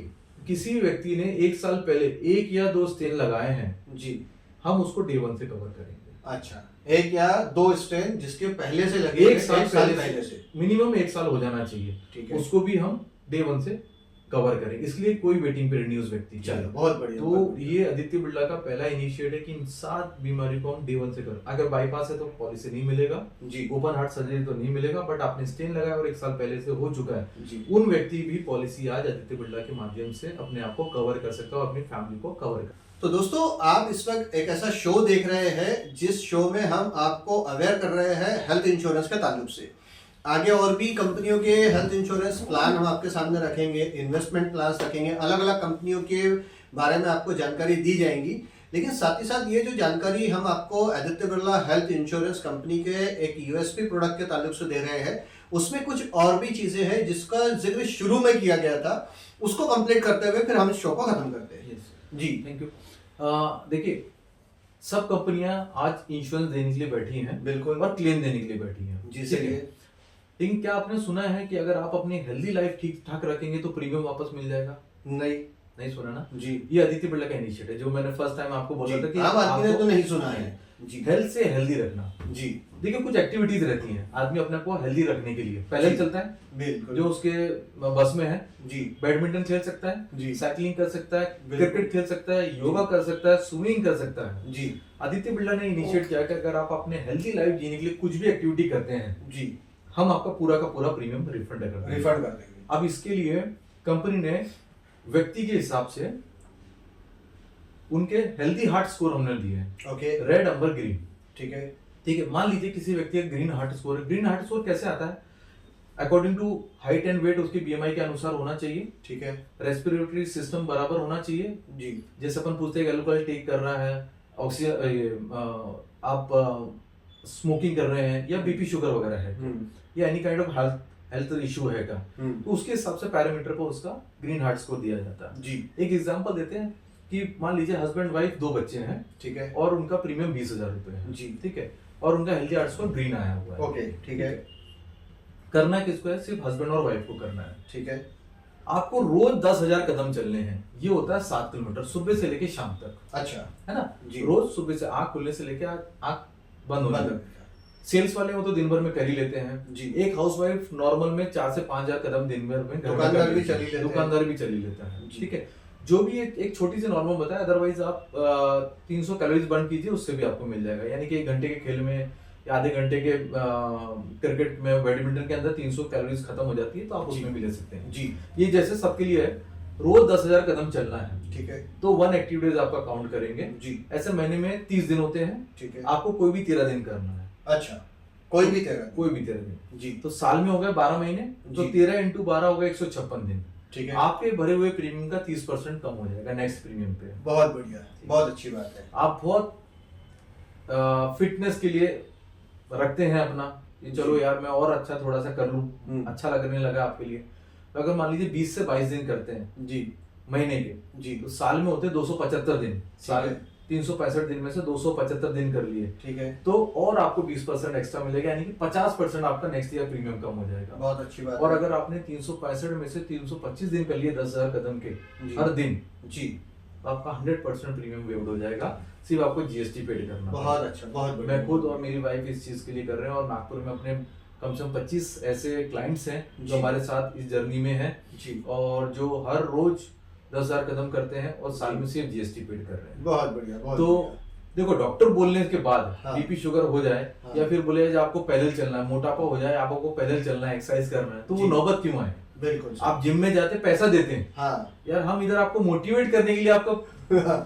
किसी व्यक्ति ने 1 साल पहले 1 या 2 स्टेन लगाए हैं जी, हम उसको डे 1 से कवर करेंगे। अच्छा, 1 या 2 स्टेन जिसके पहले से लगे, 1 साल पहले से मिनिमम 1 साल हो जाना चाहिए, ठीक है, उसको भी हम डे 1 से कवर करेंगे। इसलिए कोई वेटिंग पीरियड नहीं उस व्यक्ति की। चलो, बहुत बढ़िया। तो बहुत बढ़िया। ये आदित्य बिरला का पहला इनिशिएटिव है कि इन 7 बीमारी को हम डे 1 से करें। अगर बाईपास है तो पॉलिसी नहीं मिलेगा जी, ओपन हार्ट सर्जरी तो नहीं मिलेगा, बट आपने स्टेन लगाया और 1 साल पहले से हो चुका है जी, उन व्यक्ति भी पॉलिसी आज आदित्य बिरला के माध्यम से अपने आप को कवर कर सकता है और अपनी फैमिली को कवर कर। तो दोस्तों, आप इस वक्त एक ऐसा शो देख रहे हैं जिस शो में हम आपको अवेयर कर रहे हैं हेल्थ इंश्योरेंस के ताल्लुक से। आगे और भी कंपनियों के हेल्थ इंश्योरेंस प्लान हम आपके सामने रखेंगे, इन्वेस्टमेंट प्लान रखेंगे, अलग अलग कंपनियों के बारे में आपको जानकारी दी जाएंगी। लेकिन साथ ही साथ ये जो जानकारी हम आपको Aditya Birla health insurance company के एक USP प्रोडक्ट के ताल्लुक से दे रहे हैं, उसमें कुछ और भी चीजें हैं जिसका जिक्र शुरू में किया गया था, उसको कंप्लीट करते हुए फिर हम इस शो को खत्म करते हैं। जी, थैंक यू। देखिए, सब कंपनियां आज इंश्योरेंस देने के लिए बैठी हैं, बिल्कुल, और क्लेम देने के लिए बैठी हैं जी। सही। लेकिन क्या आपने सुना है कि अगर आप अपनी हेल्दी लाइफ ठीक ठाक रखेंगे तो प्रीमियम वापस मिल जाएगा? नहीं सुना ना जी। ये आदित्य बिरला का इनिशिएटिव, जो मैंने फर्स्ट टाइम आपको बोला था कि आपने तो नहीं सुना है जी। हेल्थ से हेल्दी रखना जी। देखिए, कुछ एक्टिविटीज रहती हैं आदमी अपने को हेल्दी रखने के लिए, पहले चलता है, बिल्कुल, जो उसके बस में है जी। बैडमिंटन खेल सकता है जी, साइकिलिंग कर सकता है, क्रिकेट खेल सकता है, योगा कर सकता है, स्विमिंग कर सकता है जी। आदित्य बिरला ने इनिशिएट किया कि अगर आप अपने हेल्दी लाइफ जीने के लिए कुछ भी एक्टिविटी करते हैं जी, हम आपका पूरा का पूरा प्रीमियम रिफंड कर देंगे। अब इसके लिए कंपनी ने व्यक्ति के हिसाब से उनके हेल्दी हार्ट स्कोर हमने दिए हैं। Okay, red, amber, green. ठीक है। मान लीजिए किसी व्यक्ति का ग्रीन हार्ट स्कोर है। ग्रीन हार्ट स्कोर कैसे आता है? According to height and weight उसके BMI के अनुसार होना चाहिए। ठीक है। रेस्पिरेटरी सिस्टम बराबर होना चाहिए जी। जैसे अपन पूछते हैं अल्कोहल टेक कर रहा है, ऑक्सीजन, आप स्मोकिंग कर रहे हैं, या बीपी शुगर वगैरह है, या any kind of health issue है का, तो उसके हिसाब से पैरामीटर पर उसका ग्रीन हार्ट स्कोर दिया जाता है जी। एक एग्जांपल देते हैं कि मान लीजिए हस्बैंड वाइफ 2 बच्चे हैं, ठीक है, और उनका प्रीमियम 20,000 रुपए है जी, ठीक है, और उनका हेल्दी हार्ट स्कोर ग्रीन आया हुआ है। ओके, ठीक है। करना किसको है? सिर्फ हस्बैंड और वाइफ को करना है। ठीक है। आपको रोज 10,000 कदम चलने हैं। ये होता है 7 किलोमीटर सुबह से लेके शाम तक। अच्छा, है ना जी। रोज सुबह से आंख खुलने से लेके आंख बंद होने तक। सेल्स वाले वो तो दिन भर में कर ही लेते हैं जी। एक हाउसवाइफ नॉर्मल में 4 से 5,000 कदम दिन भर में, दुकानदार भी चली लेता है। ठीक है। जो भी एक छोटी सी नॉर्मल बताया, अदरवाइज आप 300 कैलोरीज बर्न कीजिए, उससे भी आपको मिल जाएगा। यानी कि 1 घंटे के खेल में आधे घंटे के क्रिकेट में बैडमिंटन के अंदर 300 कैलोरीज खत्म हो जाती है, तो आप उसमें भी ले सकते हैं जी। ये जैसे सबके लिए है, रोज 10,000 कदम चलना है, ठीक है, तो 1 एक्टिव डेज आपका काउंट करेंगे जी। ऐसे महीने में 30 दिन होते हैं, ठीक है, आपको कोई भी 13 दिन करना है। अच्छा, कोई भी 13 कोई भी 13 दिन जी। तो साल में हो गए 12 महीने, तो जी। 13 इंटू 12 हो गए 156 दिन। ठीक है, आपके भरे हुए प्रीमियम का 30% कम हो जाएगा नेक्स्ट प्रीमियम पे। बहुत बढ़िया, बहुत अच्छी बात है। आप बहुत फिटनेस के लिए रखते हैं अपना, ये चलो यार मैं और अच्छा थोड़ा सा कर लूं, अच्छा लगने लगा आपके लिए, तो अगर मान लीजिए 20 से 22 दिन करते हैं जी, महीने के, जी, तो साल में होते हैं 275 दिन, साल है। 365 दिन में से 275 दिन कर लिए, ठीक है, तो और आपको 20% एक्स्ट्रा मिलेगा, यानी कि 50% आपका नेक्स्ट ईयर प्रीमियम कम हो जाएगा। बहुत अच्छी बात और है। अगर आपने 365 में से 325 दिन कर लिए 10,000 कदम के जी। हर दिन, जी, तो आपका 100% प्रीमियम वेव्ड हो जाएगा, सिर्फ आपको जीएसटी पेड करना है। बहुत अच्छा, बहुत बढ़िया। मैं खुद और मेरी वाइफ इस चीज के लिए कर रहे हैं, और नागपुर में अपने कम से कम 25 ऐसे क्लाइंट्स हैं जो जी। हमारे साथ इस जर्नी में हैं, जी, और जो हर रोज 10,000 कदम करते हैं और साल में सिर्फ जीएसटी पेड कर रहे हैं। बहुत बढ़िया, बहुत तो बढ़िया। देखो, डॉक्टर बोलने के बाद हाँ। बीपी शुगर हो जाए, हाँ। या फिर बोले कि आपको पैदल चलना है, मोटापा हो जाए, आपको पैदल चलना है, एक्सरसाइज करना है, तो वो जी। नौबत क्यों आए? बिल्कुल सही। आप जिम में जाते पैसा देते हैं, हाँ, यार हम इधर आपको मोटिवेट करने के लिए आपका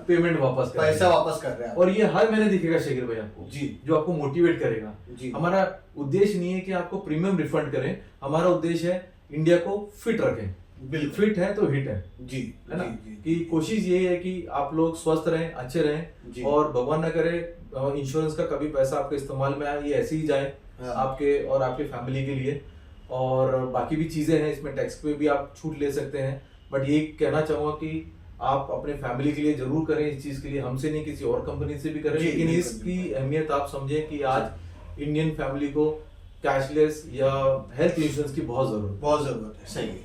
पेमेंट वापस कर रहे हैं। पैसा वापस कर रहे हैं। और ये हर महीने दिखेगा शेखर भाई आपको, जी, जो आपको मोटिवेट करेगा। जी, हमारा उद्देश्य नहीं है कि आपको प्रीमियम रिफंड करें, हमारा उद्देश्य है इंडिया को फिट रखें। बिल्कुल। फिट है तो हिट है जी, है ना? जी, जी, कि कोशिश ये है कि आप लोग स्वस्थ रहें, अच्छे जी। रहें, और भगवान न करे इंश्योरेंस का कभी पैसा आपके इस्तेमाल में आए, ये ऐसे ही जाए हाँ। आपके और आपके फैमिली के लिए। और बाकी भी चीजें हैं इसमें, टैक्स पे भी आप छूट ले सकते हैं, बट ये कहना चाहूंगा कि आप अपने फैमिली के लिए जरूर करें इस चीज के लिए, हमसे नहीं किसी और कंपनी से भी करें, जी, लेकिन बिल्कुल, इसकी बिल्कुल। अहमियत आप समझें कि आज इंडियन फैमिली को कैशलेस या हेल्थ इंश्योरेंस की बहुत जरूरत है। बहुत जरूरत है, सही है।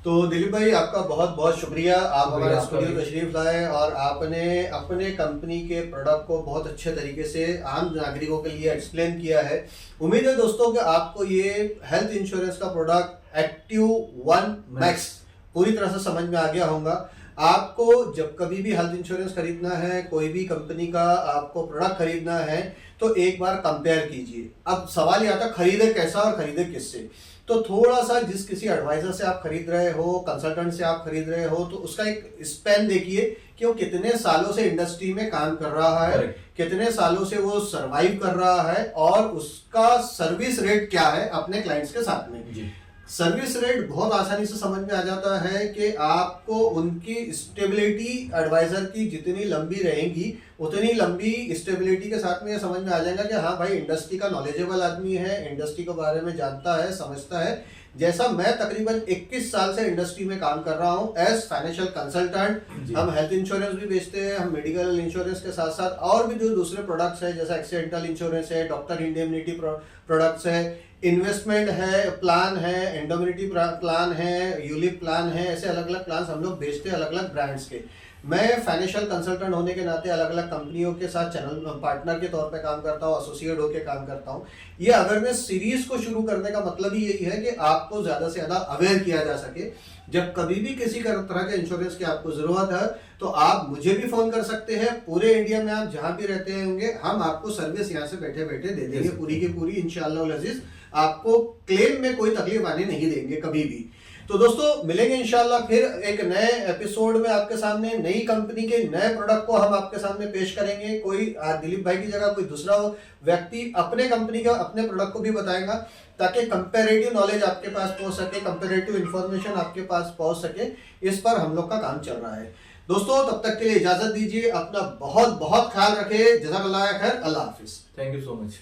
तो दिलीप भाई, आपका बहुत बहुत शुक्रिया, आप हमारे आपका स्टूडियो भी। तशरीफ लाए और आपने अपने कंपनी के प्रोडक्ट को बहुत अच्छे तरीके से आम नागरिकों के लिए एक्सप्लेन किया है। उम्मीद है दोस्तों कि आपको ये हेल्थ इंश्योरेंस का प्रोडक्ट एक्टिव 1 मैक्स पूरी तरह से समझ में आ गया होगा। आपको जब कभी भी हेल्थ इंश्योरेंस खरीदना है, कोई भी कंपनी का आपको प्रोडक्ट खरीदना है, तो एक बार कंपेयर कीजिए। अब सवाल ये आता है खरीदे कैसा और खरीदे किससे, तो थोड़ा सा जिस किसी एडवाइजर से आप खरीद रहे हो, कंसल्टेंट से आप खरीद रहे हो, तो उसका एक स्पैन देखिए कि वो कितने सालों से इंडस्ट्री में काम कर रहा है, कितने सालों से वो सरवाइव कर रहा है, और उसका सर्विस रेट क्या है अपने क्लाइंट्स के साथ में। जी। सर्विस रेट बहुत आसानी से समझ में आ जाता है कि आपको उनकी स्टेबिलिटी एडवाइजर की जितनी लंबी रहेगी, उतनी लंबी स्टेबिलिटी के साथ में ये समझ में आ जाएगा कि हाँ भाई, इंडस्ट्री का नॉलेजेबल आदमी है, इंडस्ट्री के बारे में जानता है, समझता है। जैसा मैं तकरीबन 21 साल से इंडस्ट्री में काम कर रहा हूँ एज फाइनेंशियल कंसल्टेंट। हम हेल्थ इंश्योरेंस भी बेचते हैं, हम मेडिकल इंश्योरेंस के साथ साथ और भी जो दूसरे प्रोडक्ट्स हैं, जैसे एक्सीडेंटल इंश्योरेंस है, डॉक्टर इंडेमनिटी प्रोडक्ट्स है, इन्वेस्टमेंट है, प्लान है, इंडोमिनिटी प्लान है, यूलिप प्लान है, ऐसे अलग अलग प्लान हम लोग बेचते हैं अलग अलग ब्रांड्स के। मैं फाइनेंशियल कंसल्टेंट होने के नाते अलग अलग कंपनियों के साथ चैनल पार्टनर के तौर पे काम करता हूँ, एसोसिएट होकर काम करता हूँ। ये अवेयरनेस सीरीज को शुरू करने का मतलब ही यही है कि आपको ज्यादा से ज्यादा अवेयर किया जा सके। जब कभी भी किसी तरह के इंश्योरेंस की आपको जरूरत है, तो आप मुझे भी फोन कर सकते हैं। पूरे इंडिया में आप जहां भी रहते होंगे, हम आपको सर्विस यहाँ से बैठे बैठे दे देंगे पूरी की पूरी, इंशाअल्लाह अज़ीज। आपको क्लेम में कोई तकलीफ आने नहीं देंगे कभी भी। तो दोस्तों, मिलेंगे इंशाल्लाह फिर एक नए एपिसोड में आपके सामने, नई कंपनी के नए प्रोडक्ट को हम आपके सामने पेश करेंगे। कोई दिलीप भाई की जगह कोई दूसरा व्यक्ति अपने कंपनी का अपने प्रोडक्ट को भी बताएगा, ताकि कंपैरेटिव नॉलेज आपके पास पहुंच सके, कंपैरेटिव इंफॉर्मेशन आपके पास पहुंच सके। इस पर हम लोग का काम चल रहा है। दोस्तों, तब तक के लिए इजाजत दीजिए, अपना बहुत बहुत ख्याल रखें। जज़ाकल्लाह खैर, अल्लाह हाफिज। Thank you so much.